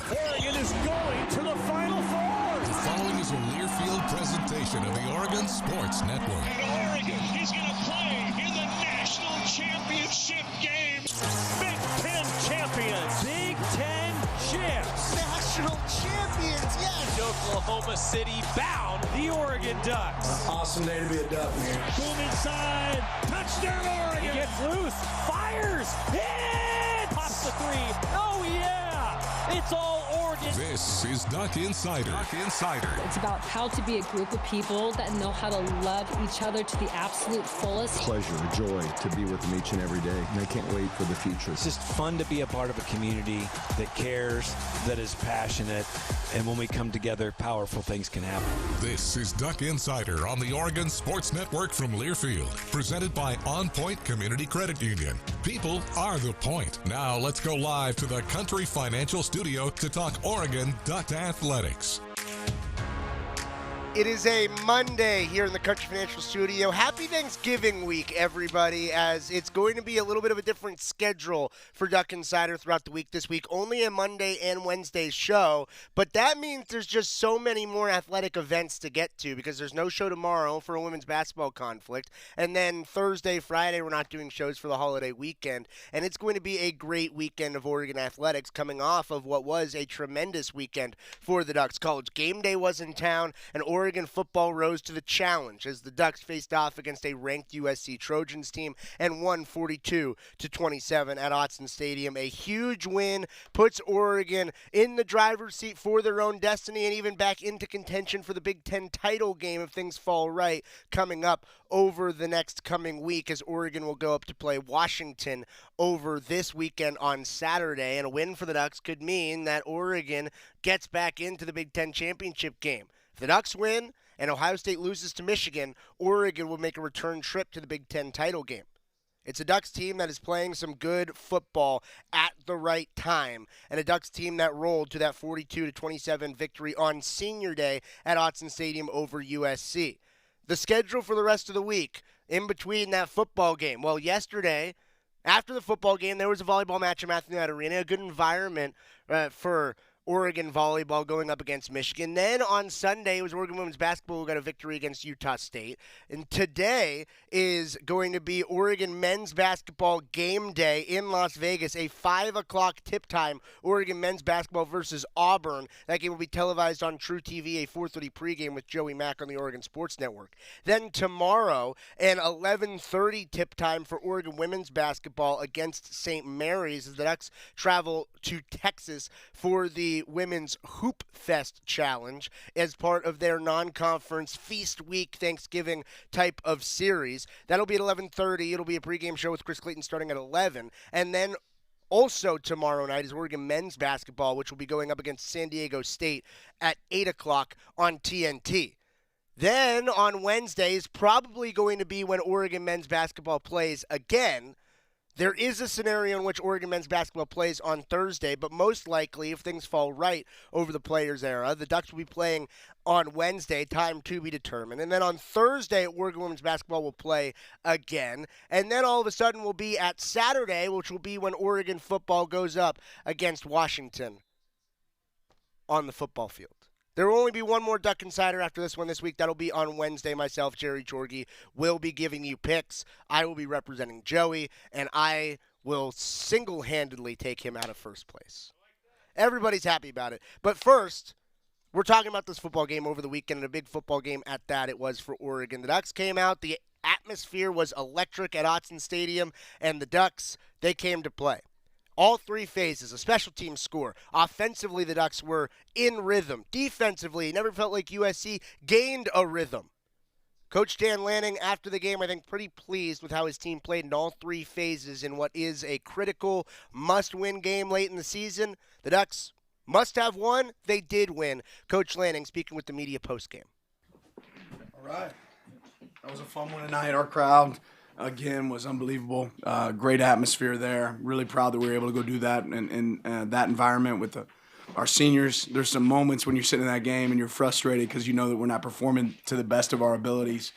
Oregon is going to the Final Four. The following is a Learfield presentation of the Oregon Sports Network. And Oregon is going to play in the national championship game. Big Ten champions. Big Ten champs. National champions, yes. Oklahoma City bound the Oregon Ducks. Awesome day to be a Duck, man. Boom inside. Touchdown Oregon. He gets loose. Fires. Hit. Pops the three. Oh, yeah. It's all Oregon. This is Duck Insider. Duck Insider. It's about how to be a group of people that know how to love each other to the absolute fullest. Pleasure, joy to be with them each and every day, and I can't wait for the future. It's just fun to be a part of a community that cares, that is passionate, and when we come together, powerful things can happen. This is Duck Insider on the Oregon Sports Network from Learfield, presented by OnPoint Community Credit Union. People are the point. Now let's go live to the Country Financial Studio to talk Oregon Duck Athletics. It is a Monday here in the Country Financial Studio. Happy Thanksgiving week, everybody, as it's going to be a little bit of a different schedule for Duck Insider throughout the week this week. Only a Monday and Wednesday show, but that means there's just so many more athletic events to get to because there's no show tomorrow for a women's basketball conflict. And then Thursday, Friday, we're not doing shows for the holiday weekend. And it's going to be a great weekend of Oregon athletics coming off of what was a tremendous weekend for the Ducks. College game day was in town, and Oregon football rose to the challenge as the Ducks faced off against a ranked USC Trojans team and won 42-27 at Autzen Stadium. A huge win puts Oregon in the driver's seat for their own destiny and even back into contention for the Big Ten title game if things fall right coming up over the next coming week, as Oregon will go up to play Washington over this weekend on Saturday. And a win for the Ducks could mean that Oregon gets back into the Big Ten championship game. If the Ducks win and Ohio State loses to Michigan, Oregon will make a return trip to the Big Ten title game. It's a Ducks team that is playing some good football at the right time, and a Ducks team that rolled to that 42-27 victory on Senior Day at Autzen Stadium over USC. The schedule for the rest of the week in between that football game. Well, yesterday, after the football game, there was a volleyball match at Matthew Knight Arena, a good environment for Oregon volleyball going up against Michigan. Then on Sunday, it was Oregon women's basketball who got a victory against Utah State. And today is going to be Oregon men's basketball game day in Las Vegas, a 5 o'clock tip time, Oregon men's basketball versus Auburn. That game will be televised on True TV, a 4:30 pregame with Joey Mack on the Oregon Sports Network. Then tomorrow, an 11:30 tip time for Oregon women's basketball against St. Mary's as the Ducks travel to Texas for the Women's Hoop Fest Challenge as part of their non-conference Feast Week Thanksgiving type of series. That'll be at 11:30. It'll be a pregame show with Chris Clayton starting at 11. And then also tomorrow night is Oregon men's basketball, which will be going up against San Diego State at 8 o'clock on TNT. Then on Wednesday is probably going to be when Oregon men's basketball plays again. There is a scenario in which Oregon men's basketball plays on Thursday, but most likely, if things fall right over the Players Era, the Ducks will be playing on Wednesday, time to be determined. And then on Thursday, Oregon women's basketball will play again. And then all of a sudden we'll be at Saturday, which will be when Oregon football goes up against Washington on the football field. There will only be one more Duck Insider after this one this week. That'll be on Wednesday. Myself, Jerry Jorge, will be giving you picks. I will be representing Joey, and I will single-handedly take him out of first place. Everybody's happy about it. But first, we're talking about this football game over the weekend, and a big football game at that it was for Oregon. The Ducks came out. The atmosphere was electric at Autzen Stadium, and the Ducks, they came to play. All three phases, a special team score. Offensively, the Ducks were in rhythm. Defensively, never felt like USC gained a rhythm. Coach Dan Lanning, after the game, I think pretty pleased with how his team played in all three phases in what is a critical must-win game late in the season. The Ducks must have won. They did win. Coach Lanning speaking with the media postgame. All right. That was a fun one tonight. Our crowd, again, was unbelievable. Great atmosphere there. Really proud that we were able to go do that in that environment with our seniors. There's some moments when you're sitting in that game and you're frustrated because you know that we're not performing to the best of our abilities.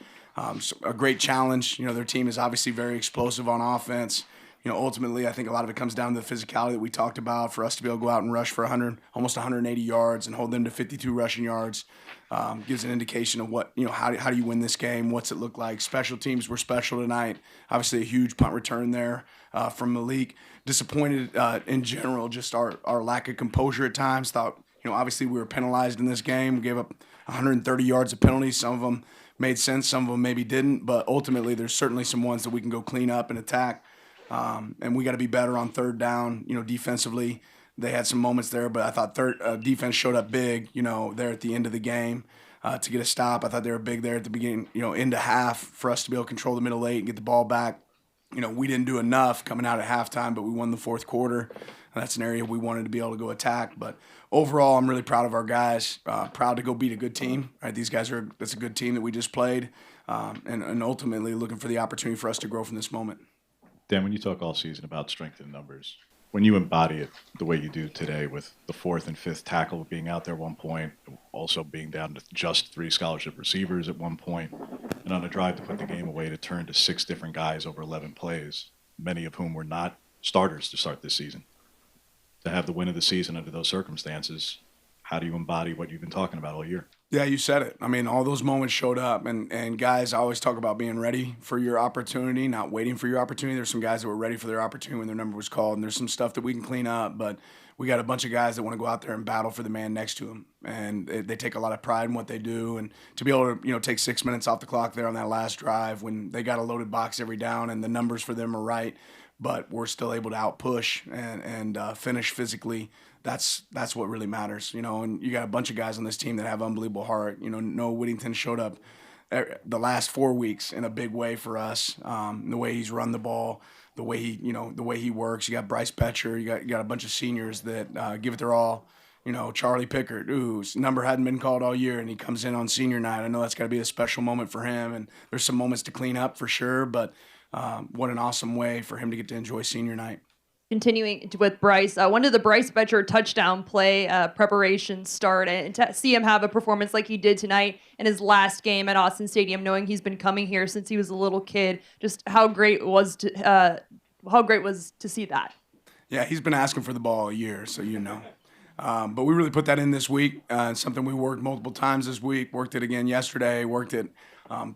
So a great challenge. You know, their team is obviously very explosive on offense. ultimately, I think a lot of it comes down to the physicality that we talked about. For us to be able to go out and rush for almost 180 yards and hold them to 52 rushing yards gives an indication of what, how do you win this game? What's it look like? Special teams were special tonight. Obviously, a huge punt return there from Malik. Disappointed in general, just our lack of composure at times. Thought, obviously we were penalized in this game. We gave up 130 yards of penalties. Some of them made sense, some of them maybe didn't. But ultimately, there's certainly some ones that we can go clean up and attack. And we got to be better on third down, defensively. They had some moments there, but I thought defense showed up big, there at the end of the game to get a stop. I thought they were big there at the beginning, into half for us to be able to control the middle eight and get the ball back. We didn't do enough coming out at halftime, but we won the fourth quarter. And that's an area we wanted to be able to go attack. But overall, I'm really proud of our guys, proud to go beat a good team. Right? That's a good team that we just played, and ultimately looking for the opportunity for us to grow from this moment. Dan, when you talk all season about strength in numbers, when you embody it the way you do today with the fourth and fifth tackle being out there at one point, also being down to just 3 scholarship receivers at one point, and on a drive to put the game away to turn to 6 different guys over 11 plays, many of whom were not starters to start this season. To have the win of the season under those circumstances, how do you embody what you've been talking about all year? Yeah, you said it. I mean, all those moments showed up. And guys, I always talk about being ready for your opportunity, not waiting for your opportunity. There's some guys that were ready for their opportunity when their number was called, and there's some stuff that we can clean up. But we got a bunch of guys that want to go out there and battle for the man next to them. And they take a lot of pride in what they do. And to be able to, take 6 minutes off the clock there on that last drive when they got a loaded box every down and the numbers for them are right, but we're still able to outpush and finish physically. That's what really matters, and you got a bunch of guys on this team that have unbelievable heart. Noah Whittington showed up the last 4 weeks in a big way for us. The way he's run the ball, the way he works. You got Bryce Betcher. You got a bunch of seniors that give it their all. Charlie Pickard, whose number hadn't been called all year, and he comes in on senior night. I know that's got to be a special moment for him, and there's some moments to clean up for sure, but what an awesome way for him to get to enjoy senior night. Continuing with Bryce, when did the Bryce Betcher touchdown play preparation start? And to see him have a performance like he did tonight in his last game at Austin Stadium, knowing he's been coming here since he was a little kid, just how great was to see that. Yeah, he's been asking for the ball all year, so but we really put that in this week. Something we worked multiple times this week. Worked it again yesterday. Worked it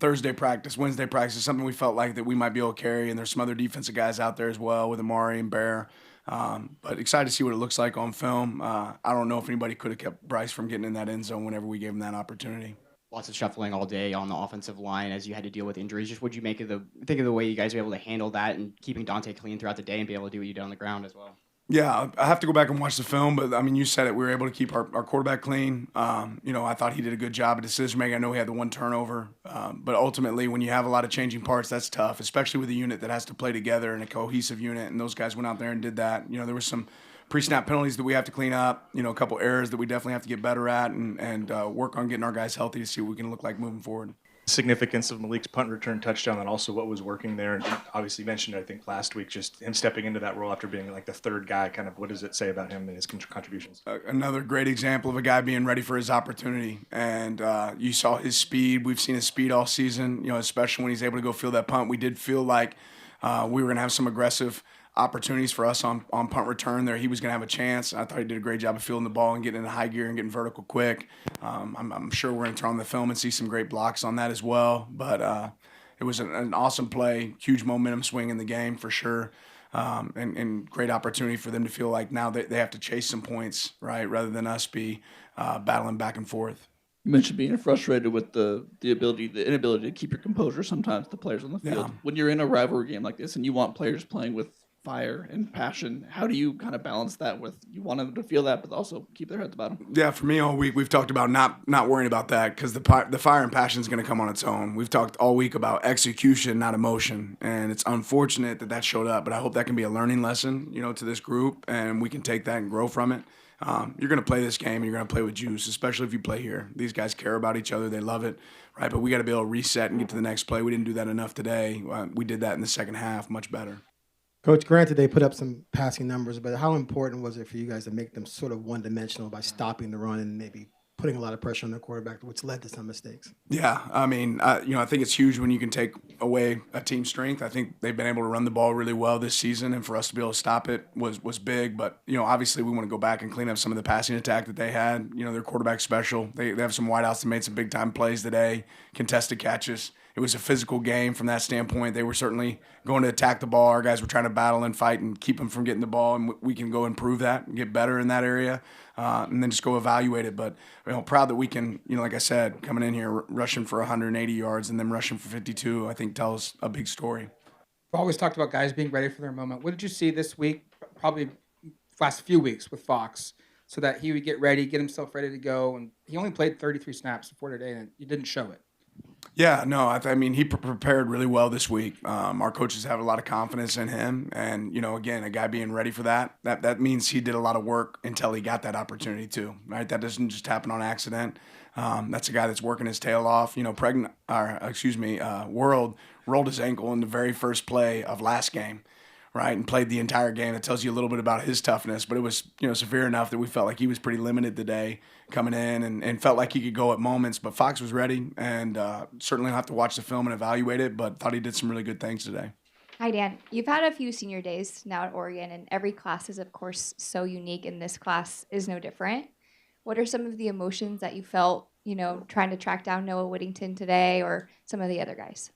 Thursday practice, Wednesday practice. Something we felt like that we might be able to carry. And there's some other defensive guys out there as well with Amari and Bear. But excited to see what it looks like on film. I don't know if anybody could have kept Bryce from getting in that end zone whenever we gave him that opportunity. Lots of shuffling all day on the offensive line as you had to deal with injuries. Just what you think of the way you guys were able to handle that and keeping Dante clean throughout the day and be able to do what you did on the ground as well? Yeah, I have to go back and watch the film, but I mean, you said it. We were able to keep our quarterback clean. I thought he did a good job of decision making. I know he had the one turnover, but ultimately, when you have a lot of changing parts, that's tough, especially with a unit that has to play together in a cohesive unit. And those guys went out there and did that. There was some pre-snap penalties that we have to clean up. A couple errors that we definitely have to get better at, and work on getting our guys healthy to see what we can look like moving forward. Significance of Malik's punt return touchdown and also what was working there. And obviously mentioned, I think, last week, just him stepping into that role after being like the third guy. Kind of what does it say about him and his contributions? Another great example of a guy being ready for his opportunity. And you saw his speed. We've seen his speed all season, especially when he's able to go field that punt. We did feel like we were going to have some aggressive opportunities for us on punt return there. He was going to have a chance. I thought he did a great job of fielding the ball and getting into high gear and getting vertical quick. I'm sure we're going to turn on the film and see some great blocks on that as well. But it was an awesome play, huge momentum swing in the game for sure, and great opportunity for them to feel like now they have to chase some points, right, rather than us be battling back and forth. You mentioned being frustrated with the inability to keep your composure sometimes, the players on the field. Yeah. When you're in a rivalry game like this and you want players playing with fire and passion, how do you kind of balance that with you want them to feel that but also keep their heads about them? Yeah, for me all week we've talked about not worrying about that because the fire and passion is going to come on its own. We've talked all week about execution, not emotion, and it's unfortunate that showed up, but I hope that can be a learning lesson, to this group, and we can take that and grow from it. You're going to play this game and you're going to play with juice, especially if you play here. These guys care about each other. They love it, right? But we got to be able to reset and get to the next play. We didn't do that enough today. We did that in the second half much better. Coach, granted they put up some passing numbers, but how important was it for you guys to make them sort of one-dimensional by stopping the run and maybe putting a lot of pressure on the quarterback, which led to some mistakes. Yeah, I mean, I think it's huge when you can take away a team's strength. I think they've been able to run the ball really well this season, and for us to be able to stop it was big. But, obviously we want to go back and clean up some of the passing attack that they had. Their quarterback's special. They have some wideouts that made some big-time plays today, contested catches. It was a physical game from that standpoint. They were certainly going to attack the ball. Our guys were trying to battle and fight and keep them from getting the ball, and we can go improve that and get better in that area, and then just go evaluate it. But proud that we can, like I said, coming in here rushing for 180 yards and then rushing for 52, I think tells a big story. We've always talked about guys being ready for their moment. What did you see this week, probably last few weeks with Fox, so that he would get ready, get himself ready to go? And he only played 33 snaps before today, and you didn't show it. Yeah, no, I mean, he prepared really well this week. Our coaches have a lot of confidence in him. And, again, a guy being ready for that means he did a lot of work until he got that opportunity too, right? That doesn't just happen on accident. That's a guy that's working his tail off. World rolled his ankle in the very first play of last game, right, and played the entire game. That tells you a little bit about his toughness, but it was, severe enough that we felt like he was pretty limited today coming in and felt like he could go at moments. But Fox was ready, and certainly have to watch the film and evaluate it, but thought he did some really good things today. Hi, Dan. You've had a few senior days now at Oregon, and every class is, of course, so unique, and this class is no different. What are some of the emotions that you felt, trying to track down Noah Whittington today or some of the other guys?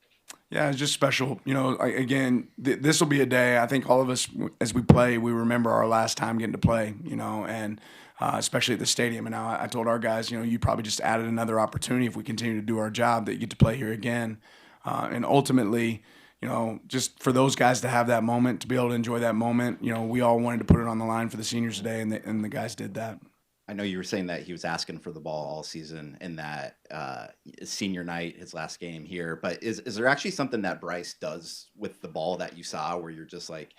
Yeah, it's just special. Again, this will be a day, I think all of us, as we play, we remember our last time getting to play, and especially at the stadium. And now I told our guys, you probably just added another opportunity if we continue to do our job that you get to play here again. And ultimately, just for those guys to have that moment, to be able to enjoy that moment, we all wanted to put it on the line for the seniors today, and the guys did that. I know you were saying that he was asking for the ball all season and that senior night, his last game here. But is there actually something that Bryce does with the ball that you saw where you're just like,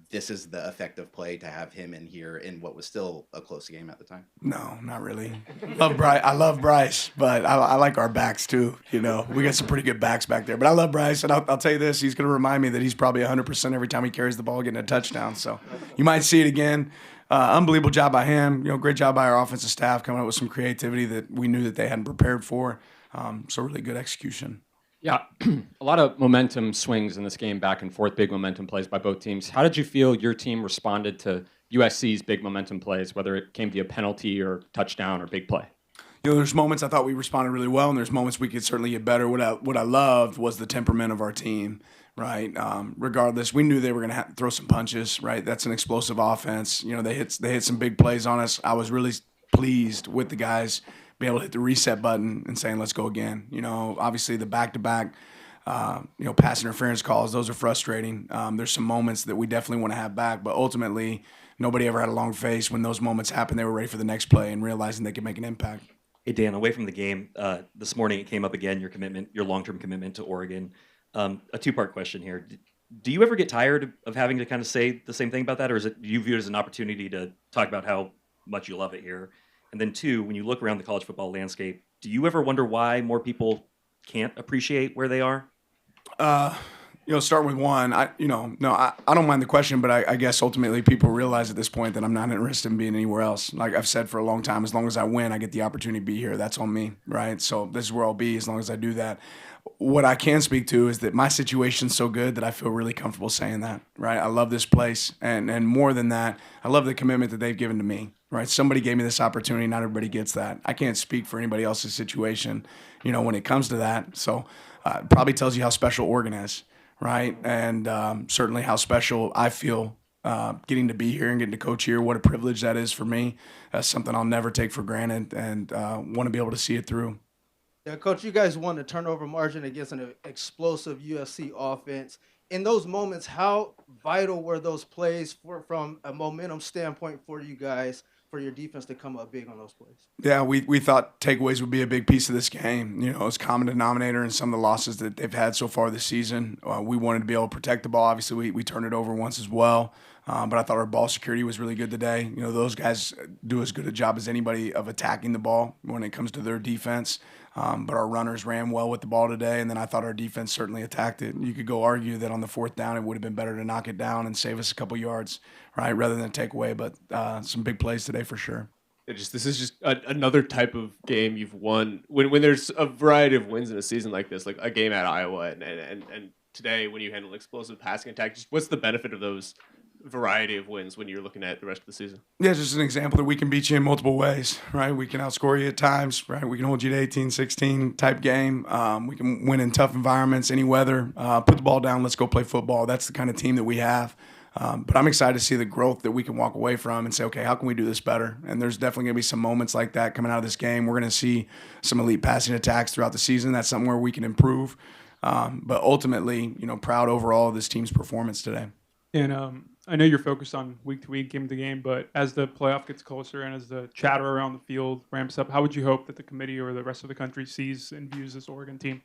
this is the effective play to have him in here in what was still a close game at the time? No, not really. I love Bryce, but I like our backs too. We got some pretty good backs back there. But I love Bryce, and I'll tell you this, he's going to remind me that he's probably 100% every time he carries the ball getting a touchdown. So you might see it again. Unbelievable job by him. Great job by our offensive staff coming up with some creativity that we knew that they hadn't prepared for. So really good execution. Yeah, a lot of momentum swings in this game, back and forth, big momentum plays by both teams. How did you feel your team responded to USC's big momentum plays, whether it came to a penalty or touchdown or big play? There's moments I thought we responded really well, and there's moments we could certainly get better. What I loved was the temperament of our team, right? Regardless, we knew they were going to have to throw some punches, right? That's an explosive offense. They hit some big plays on us. I was really pleased with the guys be able to hit the reset button and saying, let's go again. Obviously the back-to-back, pass interference calls, those are frustrating. There's some moments that we definitely want to have back, but ultimately nobody ever had a long face. When those moments happened, they were ready for the next play and realizing they could make an impact. Hey, Dan, away from the game, this morning it came up again, your long-term commitment to Oregon. A two-part question here. Do you ever get tired of having to kind of say the same thing about that, or do you view it as an opportunity to talk about how much you love it here? And then two, when you look around the college football landscape, do you ever wonder why more people can't appreciate where they are? Start with one. I don't mind the question, but I guess ultimately people realize at this point that I'm not interested in being anywhere else. Like I've said for a long time, as long as I win, I get the opportunity to be here. That's on me, right? So this is where I'll be as long as I do that. What I can speak to is that my situation's so good that I feel really comfortable saying that, right? I love this place, and more than that, I love the commitment that they've given to me, right? Somebody gave me this opportunity. Not everybody gets that. I can't speak for anybody else's situation, when it comes to that. So it probably tells you how special Oregon is, right? And certainly how special I feel getting to be here and getting to coach here. What a privilege that is for me. That's something I'll never take for granted, and want to be able to see it through. Yeah, Coach, you guys won the turnover margin against an explosive USC offense. In those moments, how vital were those plays from a momentum standpoint for you guys, for your defense to come up big on those plays? Yeah, we thought takeaways would be a big piece of this game. It's common denominator in some of the losses that they've had so far this season. We wanted to be able to protect the ball. Obviously, we turned it over once as well. But I thought our ball security was really good today. Those guys do as good a job as anybody of attacking the ball when it comes to their defense. But our runners ran well with the ball today, and then I thought our defense certainly attacked it. You could go argue that on the fourth down it would have been better to knock it down and save us a couple yards, right, rather than take away. But some big plays today for sure. This is just another type of game you've won. When there's a variety of wins in a season like this, like a game at Iowa and today when you handle explosive passing attack, just what's the benefit of those variety of wins when you're looking at the rest of the season? Yeah, just an example that we can beat you in multiple ways, right? We can outscore you at times, right? We can hold you to 18-16 type game. We can win in tough environments, any weather. Put the ball down, let's go play football. That's the kind of team that we have. But I'm excited to see the growth that we can walk away from and say, okay, how can we do this better? And there's definitely going to be some moments like that coming out of this game. We're going to see some elite passing attacks throughout the season. That's something where we can improve. But ultimately, proud overall of this team's performance today. And I know you're focused on week-to-week, game-to-game, but as the playoff gets closer and as the chatter around the field ramps up, how would you hope that the committee or the rest of the country sees and views this Oregon team?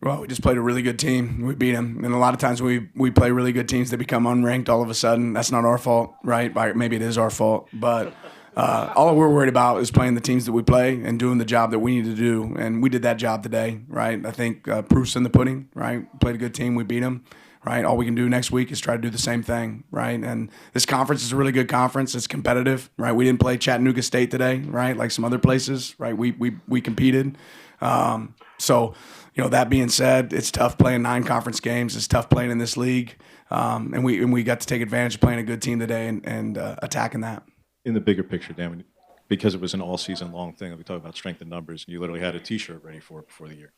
Well, we just played a really good team. We beat them. And a lot of times we play really good teams that become unranked all of a sudden. That's not our fault, right? Maybe it is our fault. But all we're worried about is playing the teams that we play and doing the job that we need to do. And we did that job today, right? I think proof's in the pudding, right? We played a good team. We beat them, right? All we can do next week is try to do the same thing, right? And this conference is a really good conference. It's competitive, right? We didn't play Chattanooga State today, right? Like some other places, right? We competed. So, that being said, it's tough playing 9 conference games. It's tough playing in this league, and we got to take advantage of playing a good team today and attacking that. In the bigger picture, Dan, because it was an all-season long thing, we talk about strength in numbers, and you literally had a T-shirt ready for it before the year.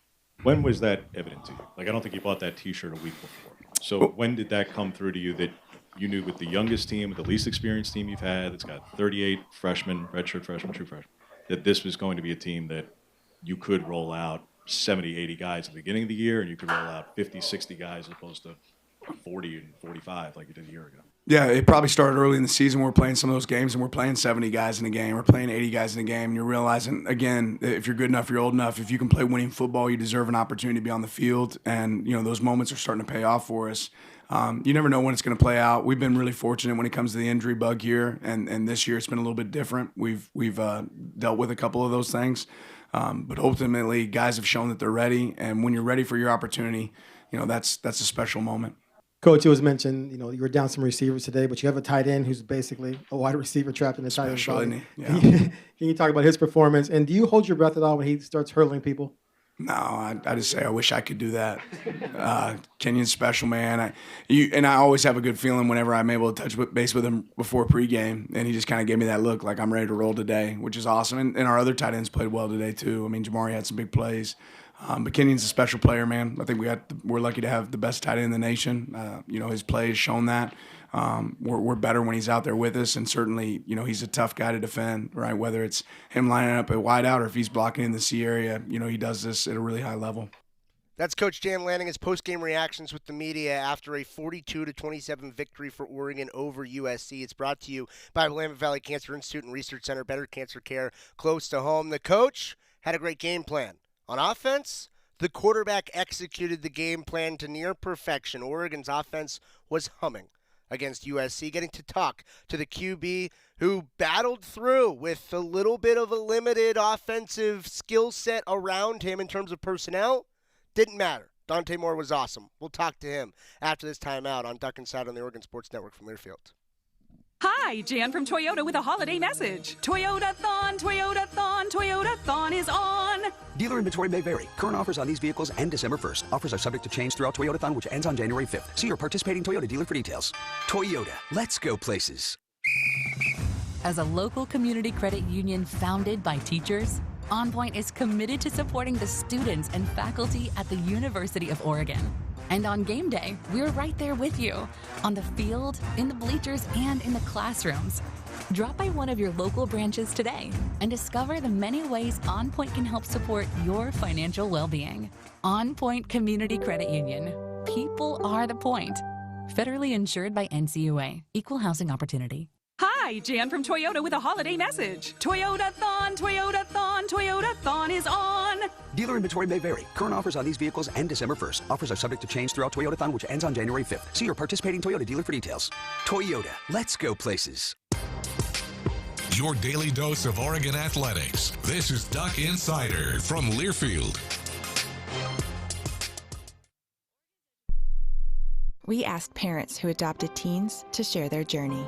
When was that evident to you? Like, I don't think you bought that T-shirt a week before. So when did that come through to you that you knew with the youngest team, with the least experienced team you've had, that's got 38 freshmen, redshirt freshmen, true freshmen, that this was going to be a team that you could roll out 70, 80 guys at the beginning of the year, and you could roll out 50, 60 guys as opposed to 40 and 45 like you did a year ago? Yeah, it probably started early in the season. We're playing some of those games, and we're playing 70 guys in a game. We're playing 80 guys in a game, and you're realizing, again, if you're good enough, you're old enough. If you can play winning football, you deserve an opportunity to be on the field, and those moments are starting to pay off for us. You never know when it's going to play out. We've been really fortunate when it comes to the injury bug here, and this year it's been a little bit different. We've dealt with a couple of those things. But ultimately, guys have shown that they're ready, and when you're ready for your opportunity, that's a special moment. Coach, it was mentioned, you were down some receivers today, but you have a tight end who's basically a wide receiver trapped in the tight end's body. Yeah. Can you talk about his performance? And do you hold your breath at all when he starts hurling people? No, I just say I wish I could do that. Kenyon's special, man. I always have a good feeling whenever I'm able to touch base with him before pregame, and he just kind of gave me that look like I'm ready to roll today, which is awesome. And our other tight ends played well today too. I mean, Jamari had some big plays. But Kenyon's a special player, man. I think we're lucky to have the best tight end in the nation. His play has shown that. We're better when he's out there with us, and certainly, he's a tough guy to defend, right? Whether it's him lining up at wide out or if he's blocking in the C area, he does this at a really high level. That's Coach Jan Lanning's post-game reactions with the media after a 42-27 victory for Oregon over USC. It's brought to you by Willamette Valley Cancer Institute and Research Center, better cancer care close to home. The coach had a great game plan. On offense, the quarterback executed the game plan to near perfection. Oregon's offense was humming against USC, getting to talk to the QB who battled through with a little bit of a limited offensive skill set around him in terms of personnel. Didn't matter. Dante Moore was awesome. We'll talk to him after this timeout on Duck Inside on the Oregon Sports Network from Learfield. Hi, Jan from Toyota with a holiday message. Toyota-thon, Toyota-thon, Toyota-thon is on. Dealer inventory may vary. Current offers on these vehicles end December 1st. Offers are subject to change throughout Toyota-thon, which ends on January 5th. See your participating Toyota dealer for details. Toyota, let's go places. As a local community credit union founded by teachers, OnPoint is committed to supporting the students and faculty at the University of Oregon. And on game day, we're right there with you, on the field, in the bleachers, and in the classrooms. Drop by one of your local branches today and discover the many ways OnPoint can help support your financial well-being. OnPoint Community Credit Union. People are the point. Federally insured by NCAA. Equal housing opportunity. Hi, Jan from Toyota with a holiday message. Toyota-thon, Toyota-thon, Toyota-thon is on. Dealer inventory may vary. Current offers on these vehicles end December 1st. Offers are subject to change throughout Toyota-thon, which ends on January 5th. See your participating Toyota dealer for details. Toyota, let's go places. Your daily dose of Oregon athletics. This is Duck Insider from Learfield. We asked parents who adopted teens to share their journey.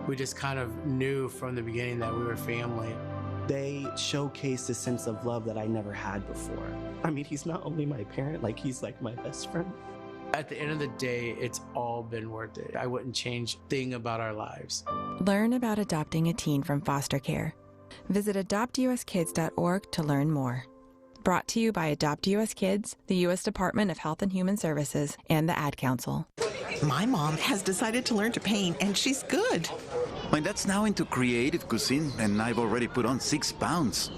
We just kind of knew from the beginning that we were family. they showcased a sense of love that I never had before. I mean, he's not only my parent, like he's like my best friend. At the end of the day, it's all been worth it. I wouldn't change a thing about our lives. Learn about adopting a teen from foster care. Visit adoptuskids.org to learn more. Brought to you by Adopt US Kids, the U.S. Department of Health and Human Services, and the Ad Council. My mom has decided to learn to paint, and she's good. My dad's now into creative cuisine, and I've already put on 6 pounds.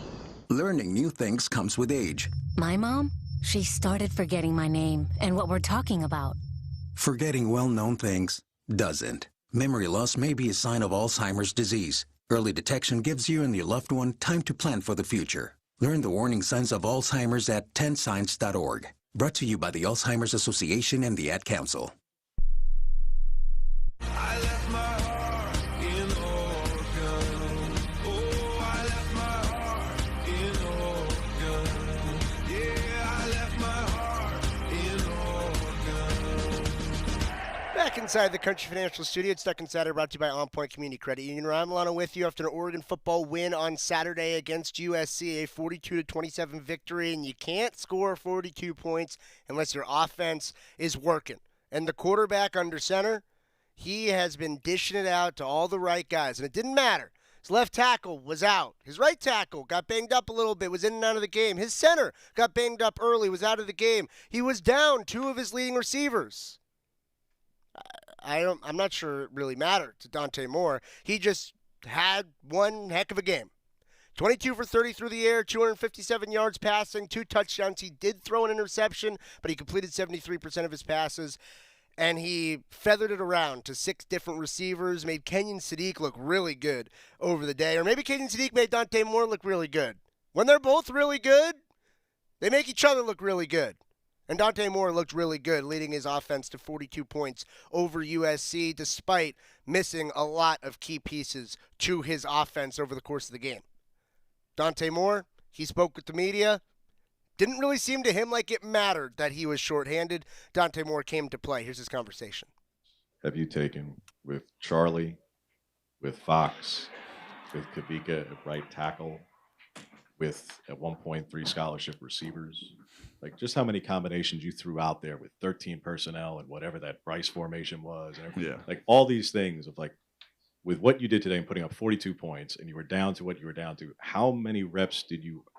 Learning new things comes with age. My mom, she started forgetting my name and what we're talking about. Forgetting well-known things doesn't. Memory loss may be a sign of Alzheimer's disease. Early detection gives you and your loved one time to plan for the future. Learn the warning signs of Alzheimer's at 10signs.org. Brought to you by the Alzheimer's Association and the Ad Council. I left my heart in Oregon. Oh, I left my heart in Oregon. Yeah, I left my heart in Oregon. Back inside the Country Financial Studio, it's Duck Insider, brought to you by OnPoint Community Credit Union. Ryan Milano with you after an Oregon football win on Saturday against USC, a 42-27 victory, and you can't score 42 points unless your offense is working. And the quarterback under center, he has been dishing it out to all the right guys, and it didn't matter. His left tackle was out. His right tackle got banged up a little bit, was in and out of the game. His center got banged up early, was out of the game. He was down 2 of his leading receivers. I'm not sure it really mattered to Dante Moore. He just had one heck of a game. 22 for 30 through the air, 257 yards passing, 2 touchdowns. He did throw an interception, but he completed 73% of his passes. And he feathered it around to 6 different receivers, made Kenyon Sadiq look really good over the day. Or maybe Kenyon Sadiq made Dante Moore look really good. When they're both really good, they make each other look really good. And Dante Moore looked really good, leading his offense to 42 points over USC, despite missing a lot of key pieces to his offense over the course of the game. Dante Moore, he spoke with the media. Didn't really seem to him like it mattered that he was shorthanded. Dante Moore came to play. Here's his conversation. Have you taken with Charlie, with Fox, with Kavika at right tackle, with at one point 3 scholarship receivers? Like, just how many combinations you threw out there with 13 personnel and whatever that Bryce formation was, and everything. Yeah. Like all these things of like, with what you did today and putting up 42 points, and you were down to what you were down to, how many reps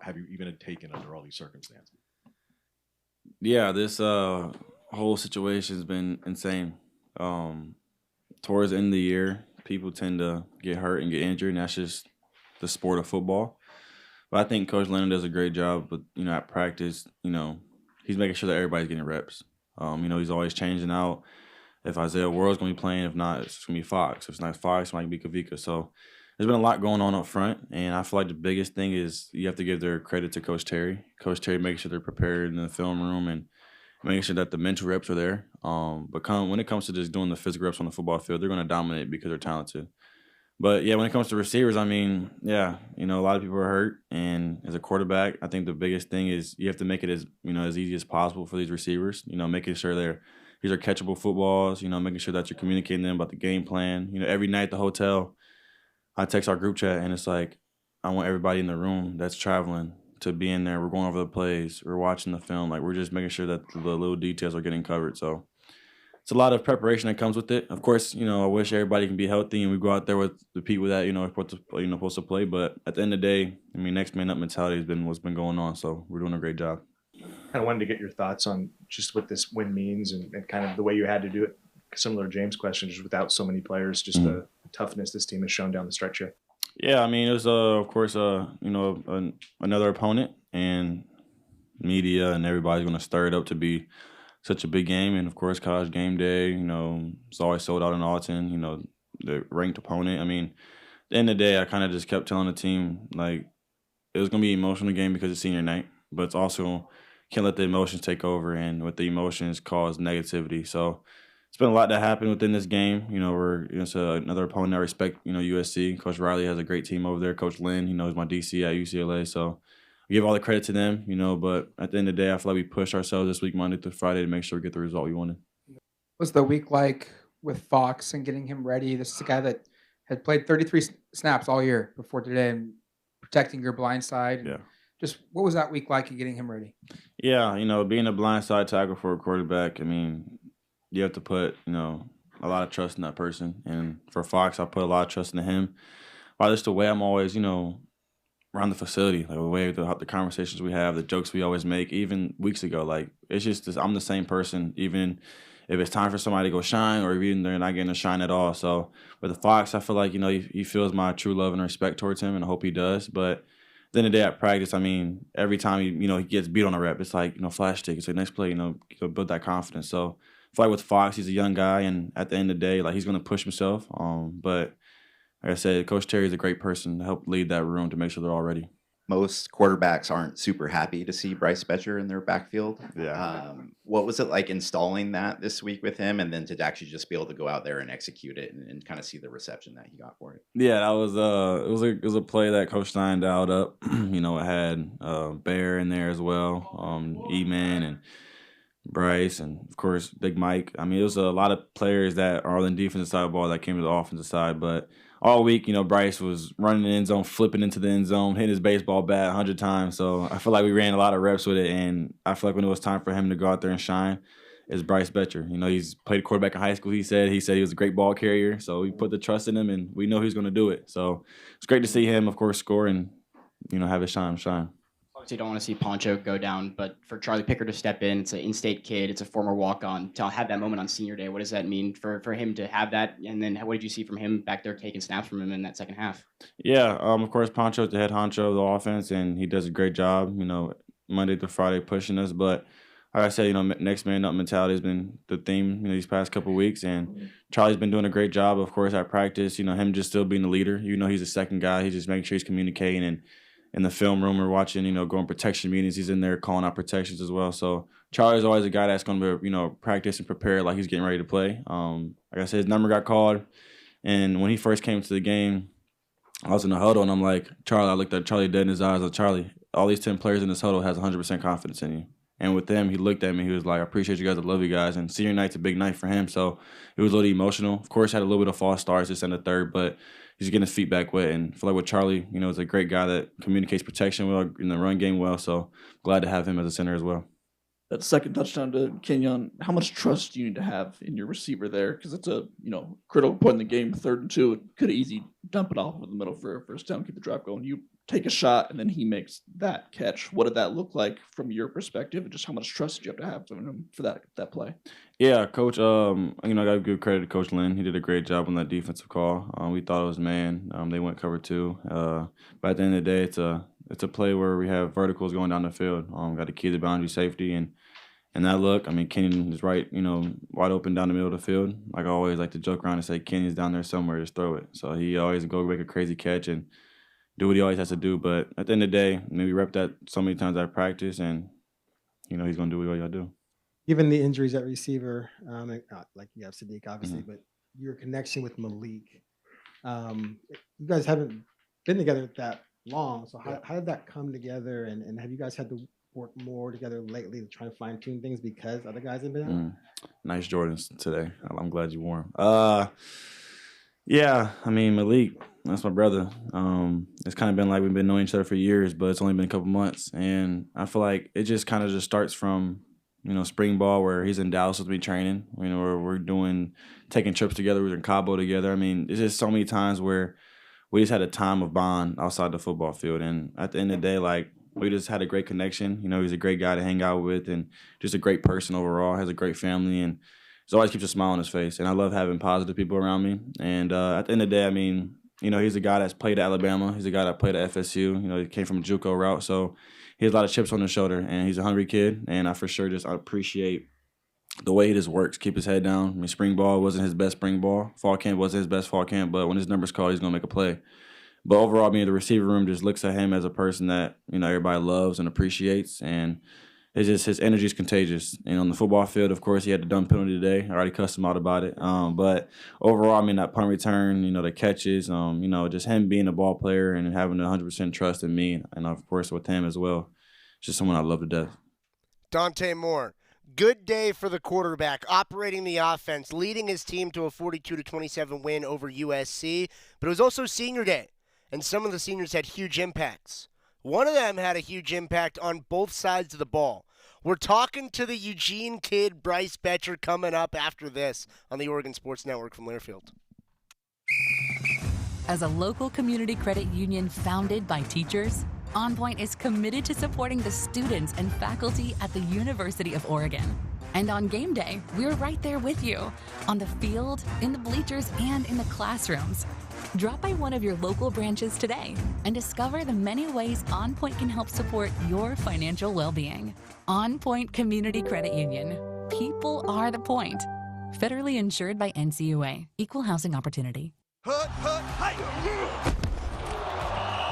have you even taken under all these circumstances? Yeah, this whole situation has been insane. Towards the end of the year, people tend to get hurt and get injured, and that's just the sport of football. But I think Coach Lennon does a great job. But at practice, he's making sure that everybody's getting reps. He's always changing out. If Isaiah World's going to be playing, if not, it's going to be Fox. If it's not Fox, it might be Kavika. So there's been a lot going on up front, and I feel like the biggest thing is you have to give their credit to Coach Terry. Coach Terry making sure they're prepared in the film room and making sure that the mental reps are there. But when it comes to just doing the physical reps on the football field, they're going to dominate because they're talented. But, yeah, when it comes to receivers, a lot of people are hurt. And as a quarterback, I think the biggest thing is you have to make it as easy as possible for these receivers, making sure these are catchable footballs, making sure that you're communicating to them about the game plan. Every night at the hotel, I text our group chat, and it's like, I want everybody in the room that's traveling to be in there. We're going over the plays. We're watching the film. Like, we're just making sure that the little details are getting covered. So it's a lot of preparation that comes with it. Of course, I wish everybody can be healthy and we go out there with the people that, supposed to play. But at the end of the day, next man up mentality has been what's been going on. So we're doing a great job. I wanted to get your thoughts on just what this win means and kind of the way you had to do it. Similar to James' question, just without so many players, just the toughness this team has shown down the stretch here. Yeah, it was, of course, another opponent, and media and everybody's going to stir it up to be such a big game. And, of course, College game day, it's always sold out in Alton, the ranked opponent. At the end of the day, I kind of just kept telling the team, like, it was going to be an emotional game because it's senior night, but it's also can't let the emotions take over, and with the emotions cause negativity. So it's been a lot that happened within this game. It's another opponent I respect, USC. Coach Riley has a great team over there. Coach Lynn, is my DC at UCLA. So I give all the credit to them, but at the end of the day, I feel like we pushed ourselves this week, Monday through Friday, to make sure we get the result we wanted. What was the week like with Fox and getting him ready? This is a guy that had played 33 snaps all year before today and protecting your blind side. And Yeah. just what was that week like in getting him ready? Yeah, being a blindside tackle for a quarterback, I mean, you have to put, a lot of trust in that person. And for Fox, I put a lot of trust in him. By just the way I'm always, around the facility, like the way the conversations we have, the jokes we always make, even weeks ago, like it's just I'm the same person, even if it's time for somebody to go shine or even they're not getting to shine at all. So with the Fox, I feel like, he feels my true love and respect towards him, and I hope he does. But at the end of the day at practice, I mean, every time he gets beat on a rep, it's like, flash stick. It's like next play, build that confidence. So I feel like with Fox, he's a young guy, and at the end of the day, like he's going to push himself. But like I said, Coach Terry is a great person to help lead that room to make sure they're all ready. Most quarterbacks aren't super happy to see Bryce Betcher in their backfield. Yeah. What was it like installing that this week with him, and then to actually just be able to go out there and execute it and kind of see the reception that he got for it? Yeah, that was it was a play that Coach Stein dialed up. It had Bear in there as well, E-Man and Bryce, and of course Big Mike. I mean, it was a lot of players that are on the defensive side of the ball that came to the offensive side, but all week, Bryce was running the end zone, flipping into the end zone, hitting his baseball bat 100 times. So I feel like we ran a lot of reps with it, and I feel like when it was time for him to go out there and shine, it's Bryce Betcher. He's played quarterback in high school. He said he was a great ball carrier, so we put the trust in him, and we know he's going to do it. So it's great to see him, of course, score and have his shine. Obviously, you don't want to see Poncho go down, but for Charlie Picker to step in, it's an in-state kid, it's a former walk-on, to have that moment on senior day, what does that mean for him to have that? And then what did you see from him back there taking snaps from him in that second half? Yeah, of course, Poncho's the head honcho of the offense, and he does a great job, Monday through Friday pushing us. But like I said, next man up mentality has been the theme, these past couple of weeks, and Charlie's been doing a great job, of course, at practice, him just still being the leader. He's the second guy. He's just making sure he's communicating, and in the film room we're watching, going protection meetings. He's in there calling out protections as well. So Charlie's always a guy that's going to, practice and prepare like he's getting ready to play. Like I said, his number got called. And when he first came to the game, I was in the huddle, and I'm like, Charlie, I looked at Charlie dead in his eyes. I was like, Charlie, all these 10 players in this huddle has 100% confidence in you. And with them, he looked at me. He was like, I appreciate you guys. I love you guys. And senior night's a big night for him. So it was a little emotional. Of course, had a little bit of false starts just in the third, but he's getting his feet back wet. And I feel like with Charlie, is a great guy that communicates protection well, in the run game well. So glad to have him as a center as well. That second touchdown to Kenyon, how much trust do you need to have in your receiver there? Because it's a critical point in the game, 3rd and 2. It could have easily dump it off in the middle for a first down, keep the drive going. You take a shot, and then he makes that catch. What did that look like from your perspective, and just how much trust do you have to have in him for that play? Yeah, Coach. I got to give credit to Coach Lynn. He did a great job on that defensive call. We thought it was man. They went cover 2. But at the end of the day, it's a play where we have verticals going down the field. Got to key the boundary safety, and that look, Kenyon is right, wide open down the middle of the field. Like I always like to joke around and say, Kenyon's down there somewhere, just throw it. So he always go make a crazy catch and do what he always has to do. But at the end of the day, we rep that so many times at practice, and he's going to do what he got to do. Given the injuries at receiver, like you have Sadiq, obviously, but your connection with Malik, you guys haven't been together that long. So how did that come together? And have you guys had to work more together lately to try and fine tune things because other guys have been out? Nice Jordans today. I'm glad you wore them. Yeah, Malik, that's my brother. It's kind of been like we've been knowing each other for years, but it's only been a couple months. And I feel like it just kind of just starts from, spring ball where he's in Dallas with me training, where we're taking trips together, we're in Cabo together. It's just so many times where we just had a time of bond outside the football field. And at the end of the day, like, we just had a great connection. He's a great guy to hang out with and just a great person overall, has a great family, and he always keeps a smile on his face. And I love having positive people around me. And at the end of the day, he's a guy that's played at Alabama. He's a guy that played at FSU. He came from a JUCO route. So he has a lot of chips on his shoulder, and he's a hungry kid. And I for sure I appreciate the way he just works, keep his head down. Spring ball wasn't his best spring ball. Fall camp wasn't his best fall camp. But when his number's called, he's going to make a play. But overall, the receiver room just looks at him as a person that, everybody loves and appreciates. And it's just his energy is contagious. And on the football field, of course, he had the dumb penalty today. I already cussed him out about it. But overall, that punt return, the catches, just him being a ball player and having 100% trust in me. And, of course, with him as well. It's just someone I love to death. Dante Moore. Good day for the quarterback, operating the offense, leading his team to a 42-27 win over USC. But it was also senior day. and some of the seniors had huge impacts. One of them had a huge impact on both sides of the ball. We're talking to the Eugene kid, Bryce Betcher, coming up after this on the Oregon Sports Network from Learfield. As a local community credit union founded by teachers, OnPoint is committed to supporting the students and faculty at the University of Oregon. And on game day, we're right there with you, on the field, in the bleachers, and in the classrooms. Drop by one of your local branches today and discover the many ways OnPoint can help support your financial well-being. OnPoint Community Credit Union. People are the point. Federally insured by NCAA. Equal housing opportunity.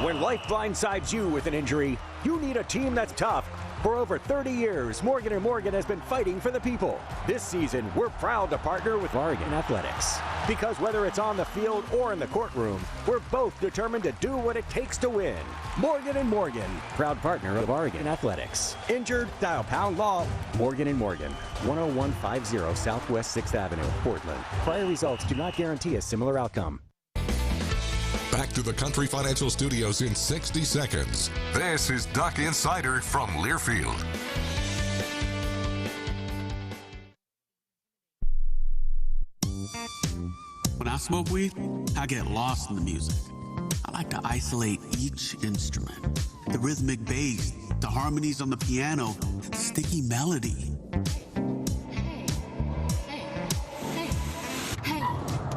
When life blindsides you with an injury, you need a team that's tough. For over 30 years, Morgan & Morgan has been fighting for the people. This season, we're proud to partner with Oregon Athletics. Because whether it's on the field or in the courtroom, we're both determined to do what it takes to win. Morgan & Morgan, proud partner of Oregon Athletics. Injured? Dial pound law. Morgan & Morgan, 10150 Southwest 6th Avenue, Portland. Prior results do not guarantee a similar outcome. Back to the Country Financial Studios in 60 seconds. This is Duck Insider from Learfield. When I smoke weed, I get lost in the music. I like to isolate each instrument. The rhythmic bass, the harmonies on the piano, the sticky melody. Hey,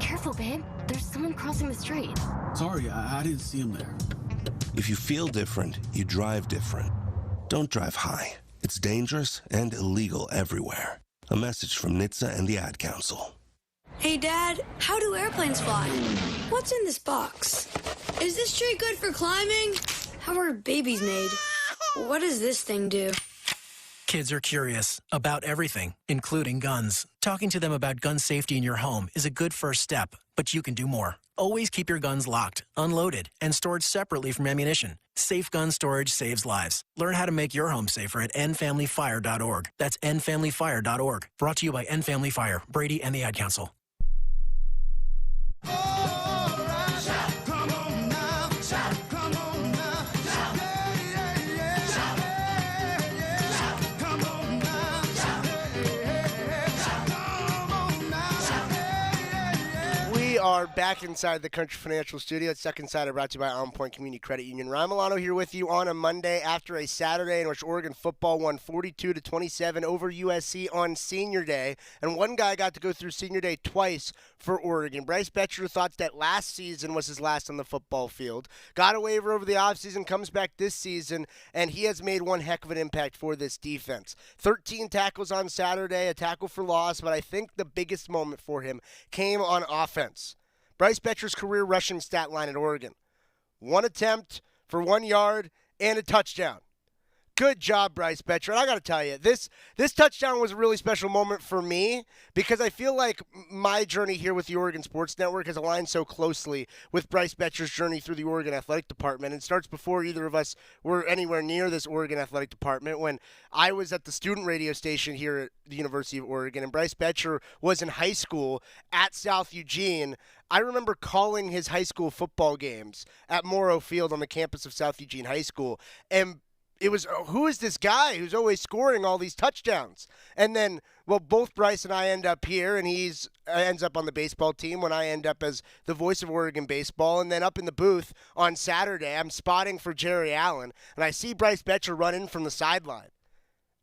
careful, babe. There's someone crossing the street. Sorry, I didn't see him there. If you feel different, you drive different. Don't drive high. It's dangerous and illegal everywhere. A message from NHTSA and the Ad Council. Hey, Dad, how do airplanes fly? What's in this box? Is this tree good for climbing? How are babies made? What does this thing do? Kids are curious about everything, including guns. Talking to them about gun safety in your home is a good first step, but you can do more. Always keep your guns locked, unloaded, and stored separately from ammunition. Safe gun storage saves lives. Learn how to make your home safer at endfamilyfire.org. That's endfamilyfire.org. Brought to you by End Family Fire, Brady, and the Ad Council. We are back inside the Country Financial Studio. It's Second Side, brought to you by OnPoint Community Credit Union. Ryan Milano here with you on a Monday after a Saturday in which Oregon football won 42-27 over USC on Senior Day. And one guy got to go through Senior Day twice for Oregon. Bryce Betcher thought that last season was his last on the football field. Got a waiver over the offseason, comes back this season, and he has made one heck of an impact for this defense. 13 tackles on Saturday, a tackle for loss, but I think the biggest moment for him came on offense. Bryce Betcher's career rushing stat line at Oregon. 1 attempt for 1 yard and a touchdown. Good job, Bryce Betcher. And I got to tell you, this touchdown was a really special moment for me because I feel like my journey here with the Oregon Sports Network has aligned so closely with Bryce Betcher's journey through the Oregon Athletic Department. It starts before either of us were anywhere near this Oregon Athletic Department when I was at the student radio station here at the University of Oregon and Bryce Betcher was in high school at South Eugene. I remember calling his high school football games at Morrow Field on the campus of South Eugene High School, and it was, who is this guy who's always scoring all these touchdowns? And then, well, both Bryce and I end up here, and he ends up on the baseball team when I end up as the voice of Oregon baseball. And then up in the booth on Saturday, I'm spotting for Jerry Allen, and I see Bryce Betcher run in from the sideline.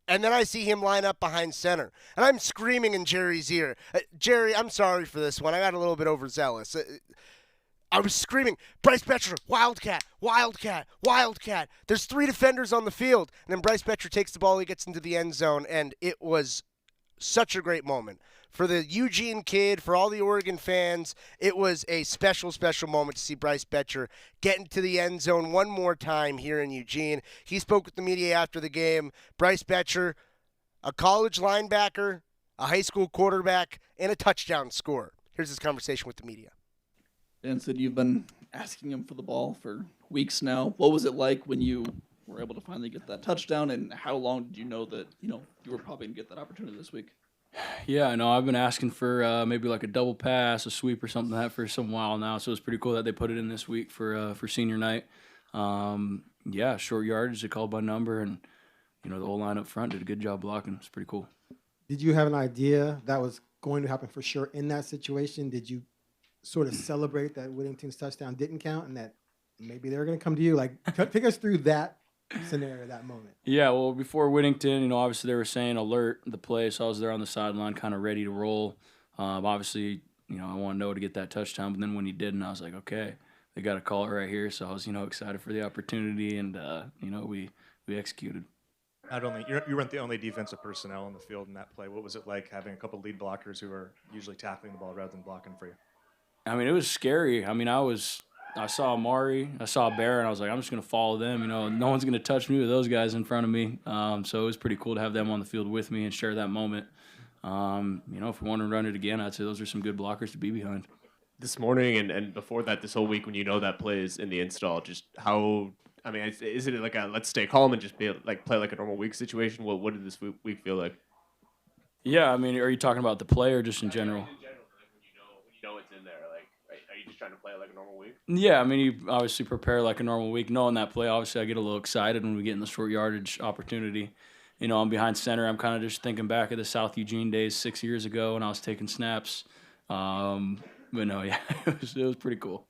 And then I see him line up behind center. And I'm screaming in Jerry's ear. Jerry, I'm sorry for this one. I got a little bit overzealous. I was screaming, Bryce Betcher, Wildcat, Wildcat, Wildcat. There's 3 defenders on the field. And then Bryce Betcher takes the ball, he gets into the end zone, and it was such a great moment. For the Eugene kid, for all the Oregon fans, it was a special, special moment to see Bryce Betcher get into the end zone one more time here in Eugene. He spoke with the media after the game. Bryce Betcher, a college linebacker, a high school quarterback, and a touchdown scorer. Here's his conversation with the media. Dan said you've been asking him for the ball for weeks now. What was it like when you were able to finally get that touchdown, and how long did you know that you were probably going to get that opportunity this week? Yeah, I know. I've been asking for maybe like a double pass, a sweep, or something like that for some while now. So it's pretty cool that they put it in this week for senior night. Yeah, short yardage, they called by number, and the whole line up front did a good job blocking. It's pretty cool. Did you have an idea that was going to happen for sure in that situation? Did you sort of celebrate that Whittington's touchdown didn't count and that maybe they were going to come to you? Like, take us through that scenario, that moment. Yeah, well, before Whittington, obviously they were saying alert the play, so I was there on the sideline, kind of ready to roll. Obviously, I want Noah to get that touchdown, but then when he didn't, I was like, okay, they got to call it right here. So I was, excited for the opportunity, and we executed. Not only you weren't the only defensive personnel in the field in that play. What was it like having a couple lead blockers who are usually tackling the ball rather than blocking for you? I mean, it was scary. I mean, I saw Amari, I saw Bear, and I was like, I'm just going to follow them. No one's going to touch me with those guys in front of me. So it was pretty cool to have them on the field with me and share that moment. If we want to run it again, I'd say those are some good blockers to be behind. This morning and before that, this whole week, when that play is in the install, just how, is it like a let's stay calm and just play like a normal week situation? What did this week feel like? Yeah, are you talking about the play or just in general? It's in there, are you just trying to play it like a normal week? Yeah, you obviously prepare like a normal week. Knowing that play, obviously I get a little excited when we get in the short yardage opportunity. I'm behind center. I'm kind of just thinking back at the South Eugene days 6 years ago when I was taking snaps. But no, yeah, it was pretty cool.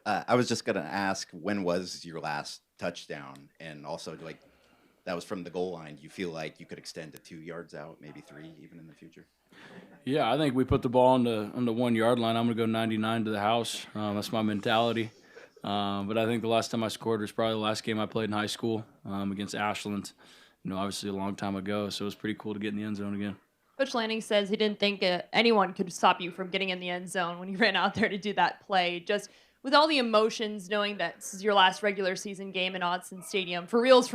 I was just going to ask, when was your last touchdown? And also, that was from the goal line. Do you feel like you could extend to 2 yards out, maybe 3 even in the future? Yeah, I think we put the ball on the 1 yard line. I'm going to go 99 to the house. That's my mentality. But I think the last time I scored was probably the last game I played in high school against Ashland. Obviously a long time ago. So it was pretty cool to get in the end zone again. Coach Lanning says he didn't think anyone could stop you from getting in the end zone when you ran out there to do that play. Just with all the emotions, knowing that this is your last regular season game in Autzen Stadium, for reals.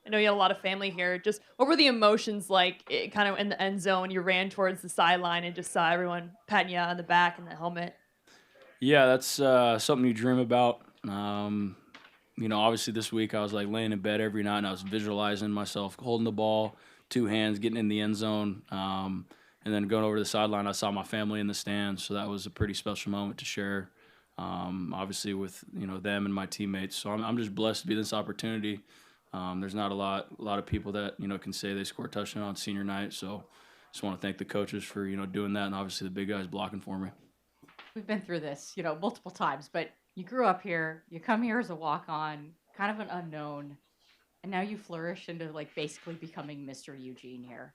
I know you had a lot of family here. Just what were the emotions like kind of in the end zone? You ran towards the sideline and just saw everyone patting you on the back in the helmet. Yeah, that's something you dream about. Obviously this week I was like laying in bed every night and I was visualizing myself holding the ball, 2 hands, getting in the end zone, and then going over to the sideline. I saw my family in the stands, so that was a pretty special moment to share. Obviously with them and my teammates. So I'm just blessed to be this opportunity. There's not a lot of people that can say they score a touchdown on senior night. So just want to thank the coaches for doing that, and obviously the big guys blocking for me. We've been through this, multiple times, but you grew up here, you come here as a walk-on, kind of an unknown, and now you flourish into basically becoming Mr. Eugene here.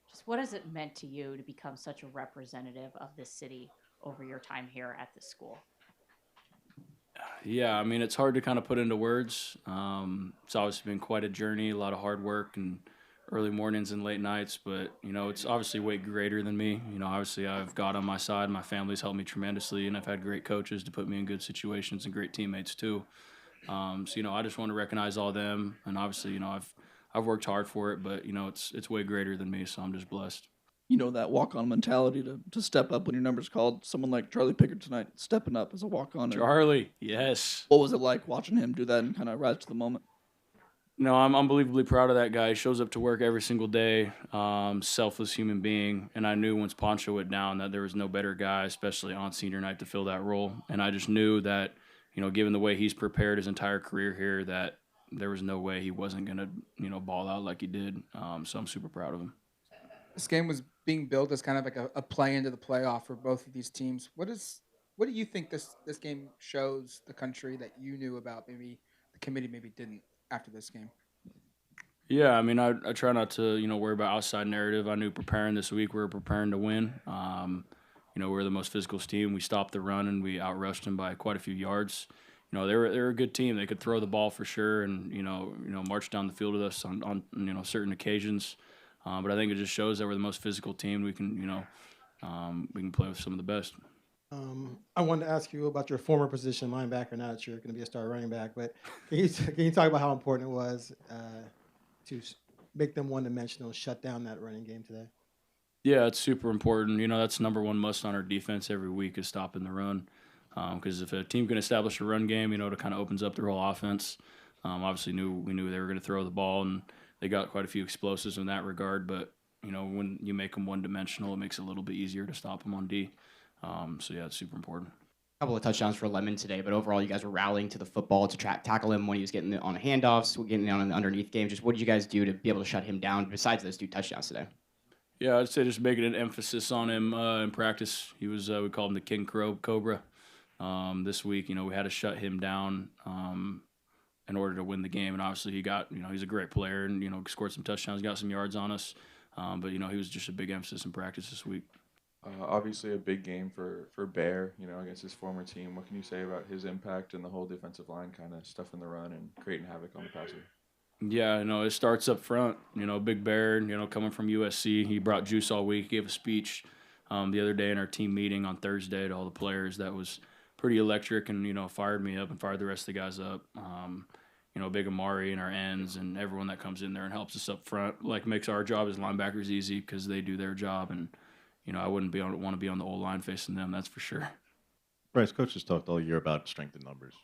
Just what has it meant to you to become such a representative of this city over your time here at this school? Yeah, it's hard to kind of put into words. It's obviously been quite a journey, a lot of hard work and early mornings and late nights, but, it's obviously way greater than me. Obviously I've God on my side. My family's helped me tremendously, and I've had great coaches to put me in good situations and great teammates too. I just want to recognize all them, and obviously, I've worked hard for it, but, it's way greater than me, so I'm just blessed. That walk-on mentality to step up when your number's called. Someone like Charlie Pickard tonight, stepping up as a walk-on. Charlie, yes. What was it like watching him do that and kind of rise to the moment? No, I'm unbelievably proud of that guy. He shows up to work every single day, selfless human being. And I knew once Poncho went down that there was no better guy, especially on senior night, to fill that role. And I just knew that, given the way he's prepared his entire career here, that there was no way he wasn't going to, ball out like he did. So I'm super proud of him. This game was being built as kind of like a play into the playoff for both of these teams. What do you think this game shows the country that you knew about, maybe the committee maybe didn't after this game? Yeah, I try not to, worry about outside narrative. I knew preparing this week, we were preparing to win. We're the most physical team. We stopped the run and we outrushed them by quite a few yards. They were a good team. They could throw the ball for sure and, march down the field with us on certain occasions. But I think it just shows that we're the most physical team. We can, we can play with some of the best. I wanted to ask you about your former position, linebacker. Now that you're going to be a star running back, but can you talk about how important it was to make them one-dimensional, shut down that running game today? Yeah, it's super important. That's number one must on our defense every week is stopping the run. Because if a team can establish a run game, it kind of opens up their whole offense. Obviously, we knew they were going to throw the ball, and they got quite a few explosives in that regard. But when you make them one-dimensional, it makes it a little bit easier to stop them on D. So, yeah, it's super important. A couple of touchdowns for Lemon today, but overall, you guys were rallying to the football to tackle him when he was getting on handoffs, getting on in the underneath game. Just what did you guys do to be able to shut him down besides those 2 touchdowns today? Yeah, I'd say just making an emphasis on him in practice. He was, we call him the King Cobra. This week, we had to shut him down in order to win the game. And obviously he got, he's a great player and, scored some touchdowns, got some yards on us. But, he was just a big emphasis in practice this week. Obviously a big game for Bear, against his former team. What can you say about his impact and the whole defensive line kind of stuffing the run and creating havoc on the passer? Yeah, it starts up front. Big Bear, coming from USC, he brought juice all week. He gave a speech the other day in our team meeting on Thursday to all the players. That was pretty electric and, fired me up and fired the rest of the guys up. Big Amari and our ends and everyone that comes in there and helps us up front, makes our job as linebackers easy because they do their job. And, I wouldn't want to be on the old line facing them, that's for sure. Bryce, coach has talked all year about strength in numbers.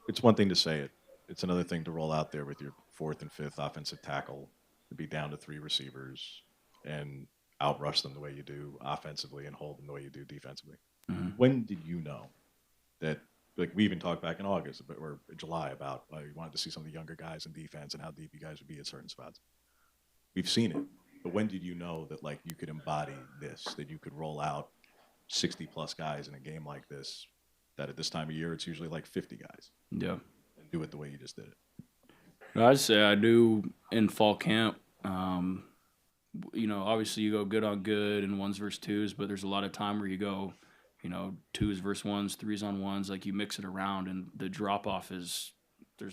It's one thing to say it. It's another thing to roll out there with your 4th and 5th offensive tackle, to be down to 3 receivers and outrush them the way you do offensively and hold them the way you do defensively. Mm-hmm. When did you know that, we even talked back in August or July about you wanted to see some of the younger guys in defense and how deep you guys would be at certain spots. We've seen it. But when did you know that, you could embody this, that you could roll out 60-plus guys in a game like this, that at this time of year it's usually 50 guys? Yeah. And do it the way you just did it. I'd say I do in fall camp. Obviously you go good on good and 1s versus 2s, but there's a lot of time where you go, 2s versus 1s, 3s on 1s, you mix it around, and the drop-off there's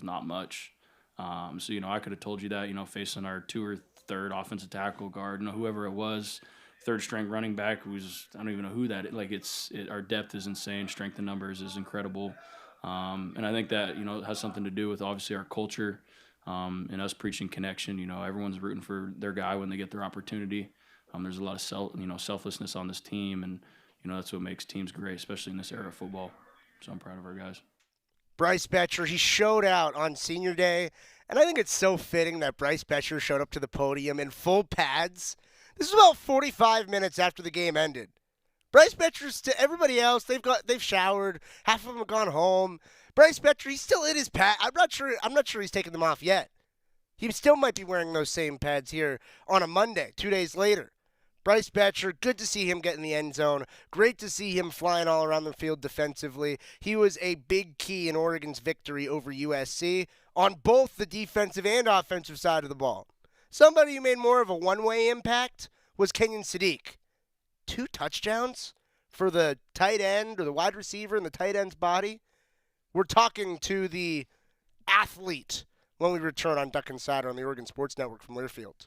not much. So, I could have told you that, facing our 2 or 3rd offensive tackle guard, whoever it was, 3rd-string running back, I don't even know who that is. Our depth is insane. Strength in numbers is incredible. And I think that, it has something to do with, obviously, our culture and us preaching connection. Everyone's rooting for their guy when they get their opportunity. There's a lot of selflessness on this team, and, that's what makes teams great, especially in this era of football. So I'm proud of our guys. Bryce Betcher, he showed out on senior day, and I think it's so fitting that Bryce Betcher showed up to the podium in full pads. This is about 45 minutes after the game ended. Bryce Betcher's to everybody else, they've showered, half of them have gone home. Bryce Betcher, he's still in his pad. I'm not sure he's taken them off yet. He still might be wearing those same pads here on a Monday, 2 days later. Bryce Betcher, good to see him get in the end zone. Great to see him flying all around the field defensively. He was a big key in Oregon's victory over USC on both the defensive and offensive side of the ball. Somebody who made more of a one-way impact was Kenyon Sadiq. 2 touchdowns for the tight end or the wide receiver in the tight end's body. We're talking to the athlete when we return on Duck Insider on the Oregon Sports Network from Learfield.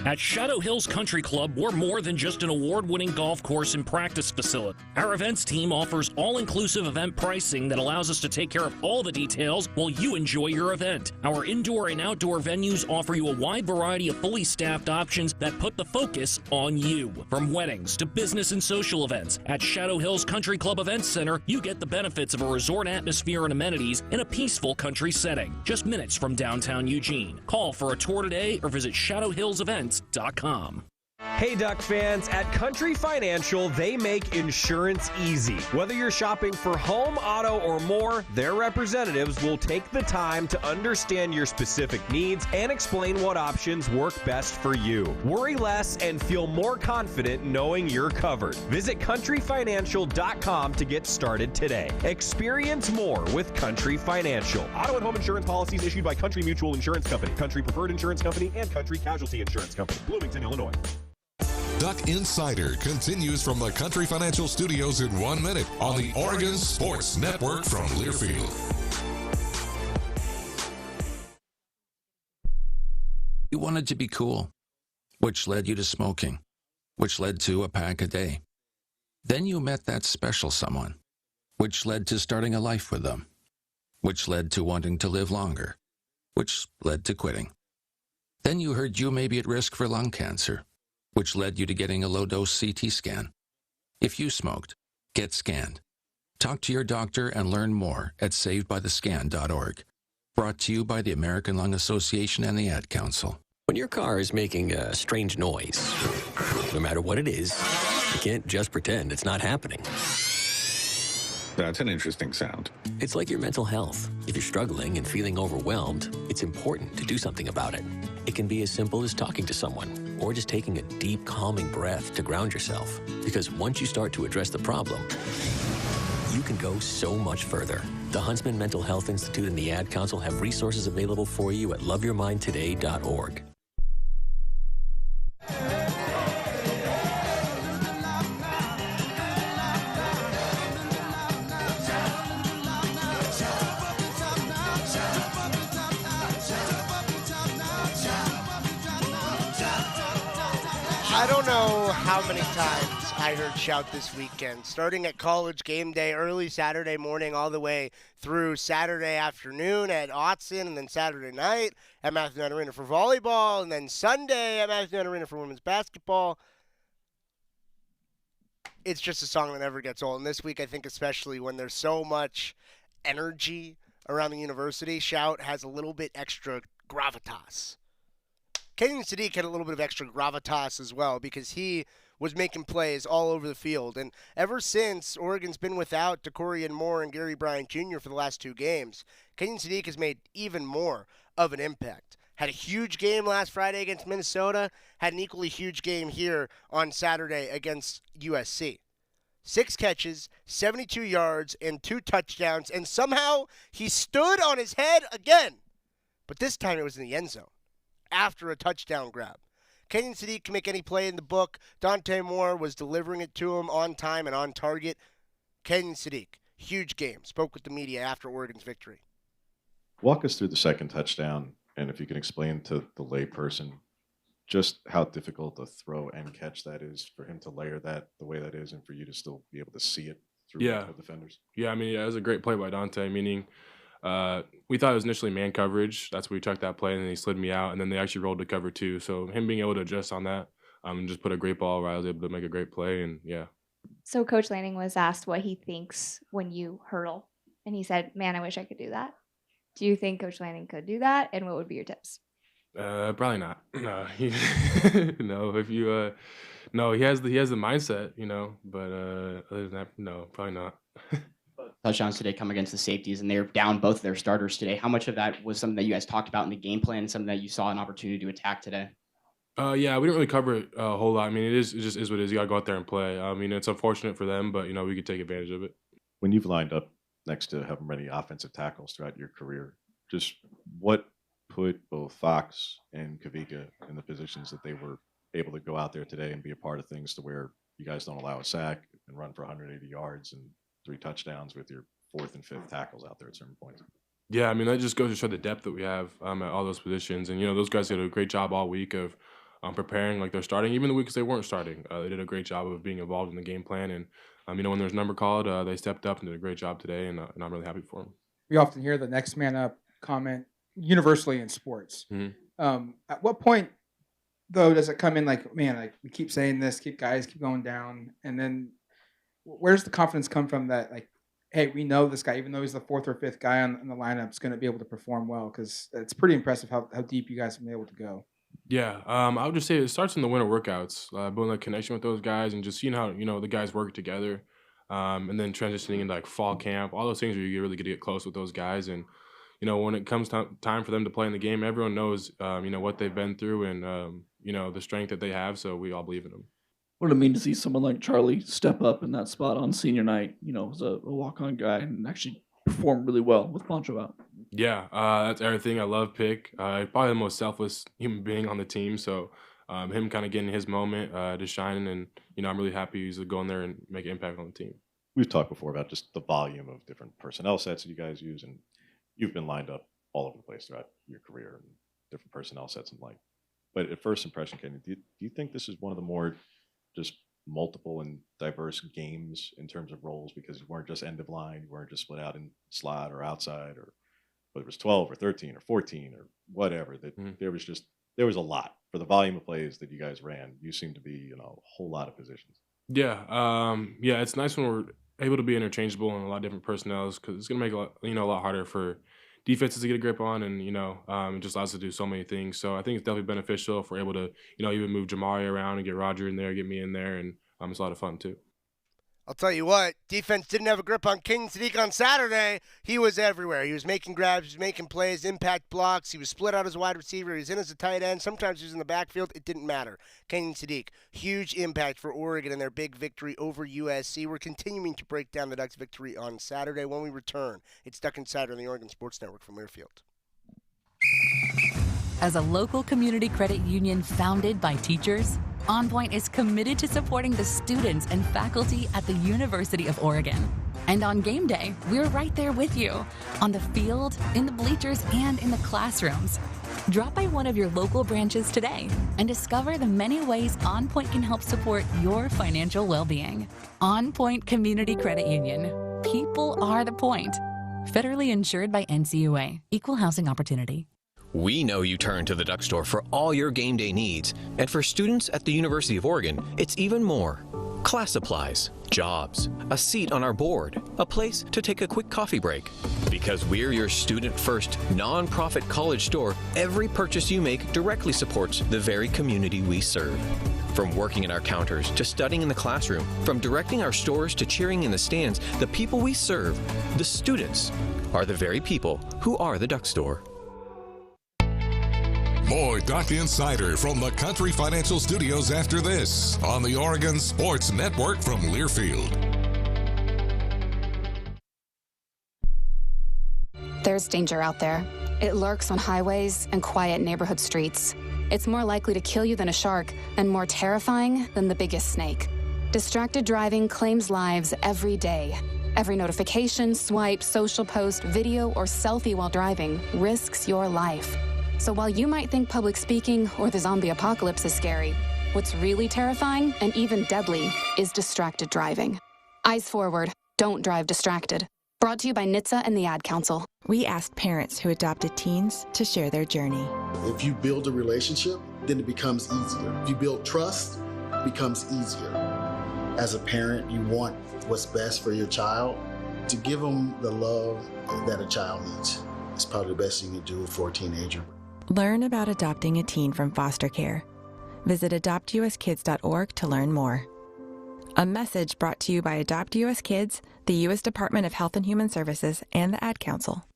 At Shadow Hills Country Club, we're more than just an award-winning golf course and practice facility. Our events team offers all-inclusive event pricing that allows us to take care of all the details while you enjoy your event. Our indoor and outdoor venues offer you a wide variety of fully staffed options that put the focus on you. From weddings to business and social events, at Shadow Hills Country Club Events Center, you get the benefits of a resort atmosphere and amenities in a peaceful country setting, just minutes from downtown Eugene. Call for a tour today or visit shadowhillsevents.com. Hey Duck fans, at Country Financial, they make insurance easy. Whether you're shopping for home, auto, or more, their representatives will take the time to understand your specific needs and explain what options work best for you. Worry less and feel more confident knowing you're covered. Visit countryfinancial.com to get started today. Experience more with Country Financial. Auto and home insurance policies issued by Country Mutual Insurance Company, Country Preferred Insurance Company, and Country Casualty Insurance Company, Bloomington, Illinois. Duck Insider continues from the Country Financial Studios in 1 minute on the Oregon Sports Network from Learfield. You wanted to be cool, which led you to smoking, which led to a pack a day. Then you met that special someone, which led to starting a life with them, which led to wanting to live longer, which led to quitting. Then you heard you may be at risk for lung cancer, which led you to getting a low-dose CT scan. If you smoked, get scanned. Talk to your doctor and learn more at savedbythescan.org. Brought to you by the American Lung Association and the Ad Council. When your car is making a strange noise, no matter what it is, you can't just pretend it's not happening. That's an interesting sound. It's like your mental health. If you're struggling and feeling overwhelmed, it's important to do something about it. It can be as simple as talking to someone or just taking a deep, calming breath to ground yourself. Because once you start to address the problem, you can go so much further. The Huntsman Mental Health Institute and the Ad Council have resources available for you at loveyourmindtoday.org. I don't know how many times I heard shout this weekend, starting at college game day early Saturday morning all the way through Saturday afternoon at Autzen, and then Saturday night at Matthew Knight Arena for volleyball, and then Sunday at Matthew Knight Arena for women's basketball. It's just a song that never gets old. And this week, I think especially when there's so much energy around the university, shout has a little bit extra gravitas. Kenyon Sadiq had a little bit of extra gravitas as well because he was making plays all over the field. And ever since Oregon's been without DeCorian Moore and Gary Bryant Jr. for the last 2 games, Kenyon Sadiq has made even more of an impact. Had a huge game last Friday against Minnesota, had an equally huge game here on Saturday against USC. 6 catches, 72 yards, and 2 touchdowns, and somehow he stood on his head again. But this time it was in the end zone after a touchdown grab. Kenyon Sadiq can make any play in the book. Dante Moore was delivering it to him on time and on target. Kenyon Sadiq, huge game. Spoke with the media after Oregon's victory. Walk us through the second touchdown, and if you can explain to the layperson just how difficult a throw and catch that is for him to layer that the way that is and for you to still be able to see it through the defenders. Yeah, I mean, it was a great play by Dante, meaning we thought it was initially man coverage. That's where we took that play, and then he slid me out, and then they actually rolled to cover 2. So him being able to adjust on that and just put a great ball where I was able to make a great play, and yeah. So Coach Lanning was asked what he thinks when you hurdle, and he said, man, I wish I could do that. Do you think Coach Lanning could do that, and what would be your tips? Probably not. No, no. If you, no, he has the mindset, But other than that, no, probably not. Touchdowns today come against the safeties, and they're down both their starters today. How much of that was something that you guys talked about in the game plan, something that you saw an opportunity to attack today? Yeah, we didn't really cover it a whole lot. I mean, it just is what it is. You gotta go out there and play. I mean, it's unfortunate for them, but we could take advantage of it. When you've lined up next to however many offensive tackles throughout your career, just what put both Fox and Kavika in the positions that they were able to go out there today and be a part of things to where you guys don't allow a sack and run for 180 yards and 3 touchdowns with your 4th and 5th tackles out there at certain points? Yeah, I mean, that just goes to show the depth that we have at all those positions. And, those guys did a great job all week of preparing like they're starting. Even the weeks they weren't starting, they did a great job of being involved in the game plan. And, when there's number called, they stepped up and did a great job today, and I'm really happy for them. We often hear the next man up comment universally in sports. Mm-hmm. At what point, though, does it come in like, man, like we keep saying this, keep going down, and then where's the confidence come from that, like, hey, we know this guy, even though he's the 4th or 5th guy in the lineup, is going to be able to perform well? Because it's pretty impressive how deep you guys have been able to go. Yeah, I would just say it starts in the winter workouts, building a connection with those guys and just seeing how, the guys work together, and then transitioning into like fall camp, all those things where you really get close with those guys. And, when it comes time for them to play in the game, everyone knows, what they've been through and, the strength that they have. So we all believe in them. What would it mean to see someone like Charlie step up in that spot on senior night, as a walk-on guy and actually perform really well with Poncho out? Yeah, that's everything. I love Pick. Probably the most selfless human being on the team. So him kind of getting his moment to shine. And, I'm really happy he's going there and make an impact on the team. We've talked before about just the volume of different personnel sets that you guys use, and you've been lined up all over the place throughout your career and different personnel sets and like. But at first impression, Kenny, do you think this is one of the more just multiple and diverse games in terms of roles, because you weren't just end of line, you weren't just split out in slot or outside, or whether it was 12 or 13 or 14 or whatever, that there was a lot for the volume of plays that you guys ran. You seem to be in a whole lot of positions. Yeah, it's nice when we're able to be interchangeable in a lot of different personnels, because it's going to make a lot harder for defenses to get a grip on, and it just allows us to do so many things. So I think it's definitely beneficial if we're able to even move Jamari around and get Roger in there, get me in there, and it's a lot of fun too. I'll tell you what, defense didn't have a grip on Kenyon Sadiq on Saturday. He was everywhere. He was making grabs, he was making plays, impact blocks. He was split out as a wide receiver. He was in as a tight end. Sometimes he was in the backfield. It didn't matter. Kenyon Sadiq, huge impact for Oregon in their big victory over USC. We're continuing to break down the Ducks' victory on Saturday. When we return, it's Duck Insider on the Oregon Sports Network from Learfield. As a local community credit union founded by teachers, OnPoint is committed to supporting the students and faculty at the University of Oregon. And on game day, we're right there with you, on the field, in the bleachers, and in the classrooms. Drop by one of your local branches today and discover the many ways OnPoint can help support your financial well-being. OnPoint Community Credit Union. People are the point. Federally insured by NCAA. Equal housing opportunity. We know you turn to the Duck Store for all your game day needs, and for students at the University of Oregon, it's even more. Class supplies, jobs, a seat on our board, a place to take a quick coffee break. Because we're your student-first, non-profit college store, every purchase you make directly supports the very community we serve. From working at our counters to studying in the classroom, from directing our stores to cheering in the stands, the people we serve, the students, are the very people who are the Duck Store. More Duck Insider from the Country Financial Studios after this on the Oregon Sports Network from Learfield. There's danger out there. It lurks on highways and quiet neighborhood streets. It's more likely to kill you than a shark and more terrifying than the biggest snake. Distracted driving claims lives every day. Every notification, swipe, social post, video, or selfie while driving risks your life. So while you might think public speaking or the zombie apocalypse is scary, what's really terrifying and even deadly is distracted driving. Eyes forward, don't drive distracted. Brought to you by NHTSA and the Ad Council. We asked parents who adopted teens to share their journey. If you build a relationship, then it becomes easier. If you build trust, it becomes easier. As a parent, you want what's best for your child. To give them the love that a child needs is probably the best thing you can do for a teenager. Learn about adopting a teen from foster care. Visit adoptuskids.org to learn more. A message brought to you by Adopt US Kids, the U.S. Department of Health and Human Services, and the Ad Council.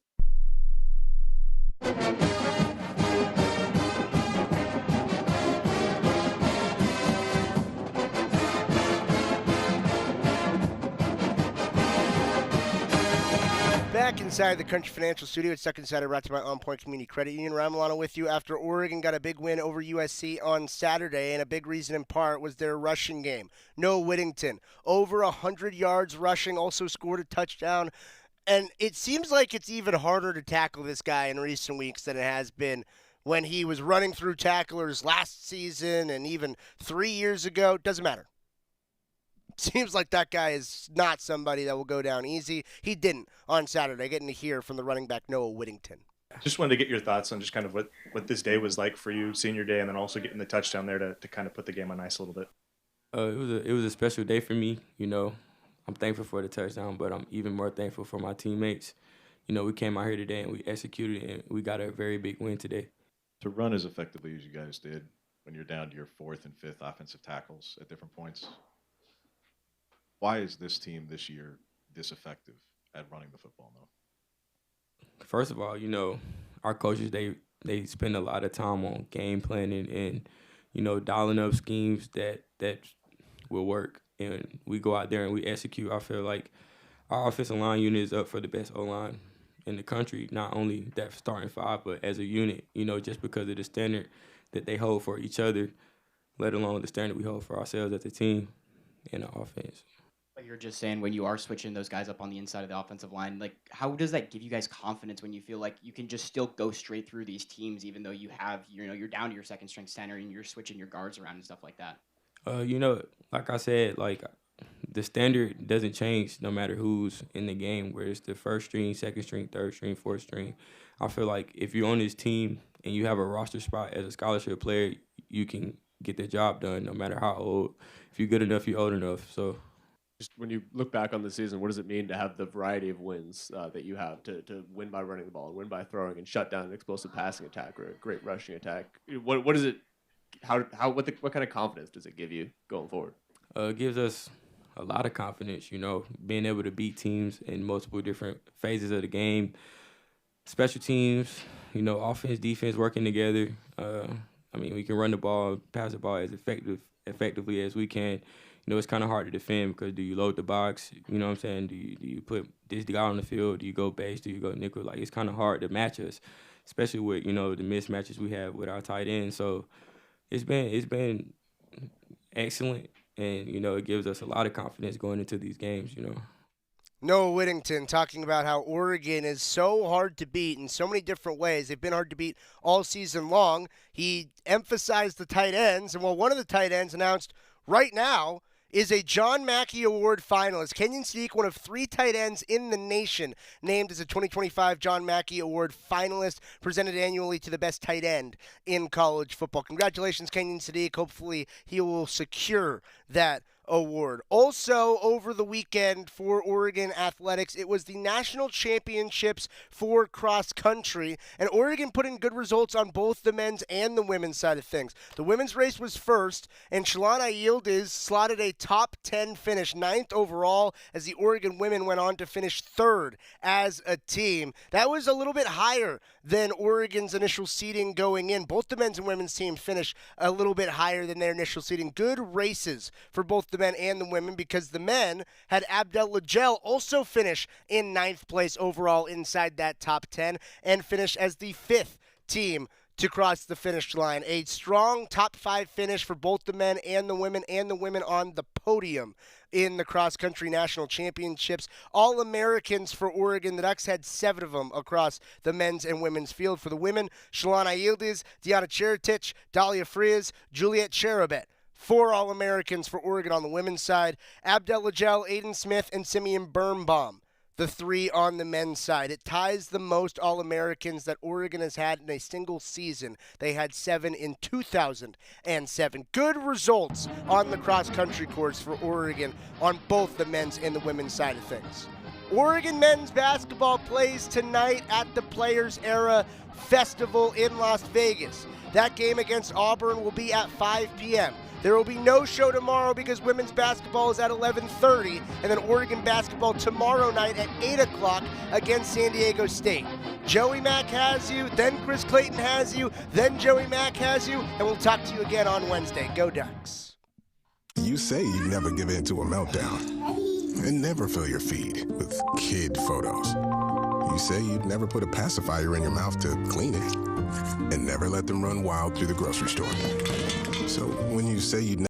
Back inside the Country Financial Studio, it's Duck Insider brought to you by OnPoint Community Credit Union. Ryan Milano with you after Oregon got a big win over USC on Saturday, and a big reason in part was their rushing game. Noah Whittington, over 100 yards rushing, also scored a touchdown. And it seems like it's even harder to tackle this guy in recent weeks than it has been when he was running through tacklers last season and even 3 years ago. Doesn't matter. Seems like that guy is not somebody that will go down easy. He didn't on Saturday, getting to hear from the running back Noah Whittington. Just wanted to get your thoughts on just kind of what this day was like for you, senior day, and then also getting the touchdown there to kind of put the game on ice a little bit. It was a special day for me. I'm thankful for the touchdown, but I'm even more thankful for my teammates. We came out here today and we executed, and we got a very big win today. To run as effectively as you guys did when you're down to your fourth and fifth offensive tackles at different points, why is this team this year this effective at running the football now? First of all, our coaches, they spend a lot of time on game planning and, dialing up schemes that will work. And we go out there and we execute. I feel like our offensive line unit is up for the best O-line in the country, not only that starting five, but as a unit, just because of the standard that they hold for each other, let alone the standard we hold for ourselves as a team and the offense. Like you were just saying, when you are switching those guys up on the inside of the offensive line, like how does that give you guys confidence when you feel like you can just still go straight through these teams, even though you have, you're down to your second string center and you're switching your guards around and stuff like that? Like I said, like the standard doesn't change no matter who's in the game, where it's the first string, second string, third string, fourth string. I feel like if you're on this team and you have a roster spot as a scholarship player, you can get the job done no matter how old. If you're good enough, you're old enough. So Just when you look back on the season, what does it mean to have the variety of wins that you have to win by running the ball, and win by throwing, and shut down an explosive passing attack or a great rushing attack? What is it? What kind of confidence does it give you going forward? It gives us a lot of confidence, being able to beat teams in multiple different phases of the game, special teams, offense, defense working together. We can run the ball, pass the ball as effectively as we can. It's kind of hard to defend because do you load the box? You know what I'm saying? Do you put this guy on the field? Do you go base? Do you go nickel? Like, it's kind of hard to match us, especially with, the mismatches we have with our tight end. So it's been excellent, and, it gives us a lot of confidence going into these games, Noah Whittington talking about how Oregon is so hard to beat in so many different ways. They've been hard to beat all season long. He emphasized the tight ends, and one of the tight ends announced right now is a John Mackey Award finalist. Kenyon Sadiq, one of 3 tight ends in the nation, named as a 2025 John Mackey Award finalist, presented annually to the best tight end in college football. Congratulations, Kenyon Sadiq. Hopefully he will secure that award. Also, over the weekend for Oregon athletics, it was the national championships for cross country, and Oregon put in good results on both the men's and the women's side of things. The women's race was first, and Shalana Yildiz slotted a top 10 finish, 9th overall, as the Oregon women went on to finish 3rd as a team. That was a little bit higher than Oregon's initial seeding going in. Both the men's and women's teams finished a little bit higher than their initial seeding. Good races for both the men and the women, because the men had Abdel Lagel also finish in 9th place overall inside that top 10 and finish as the 5th team to cross the finish line. A strong top 5 finish for both the men and the women on the podium in the cross-country national championships. All-Americans for Oregon. The Ducks had 7 of them across the men's and women's field. For the women, Shalana Yildiz, Deanna Cheritich, Dahlia Frias, Juliet Cherubet. 4 All-Americans for Oregon on the women's side. Abdel Lagel, Aiden Smith, and Simeon Birnbaum, the 3 on the men's side. It ties the most All-Americans that Oregon has had in a single season. They had 7 in 2007. Good results on the cross-country course for Oregon on both the men's and the women's side of things. Oregon men's basketball plays tonight at the Players Era Festival in Las Vegas. That game against Auburn will be at 5 p.m. There will be no show tomorrow because women's basketball is at 11:30, and then Oregon basketball tomorrow night at 8 o'clock against San Diego State. Joey Mack has you, then Chris Clayton has you, then Joey Mack has you, and we'll talk to you again on Wednesday. Go Ducks. You say you'd never give in to a meltdown and never fill your feed with kid photos. You say you'd never put a pacifier in your mouth to clean it and never let them run wild through the grocery store. So when you say you'd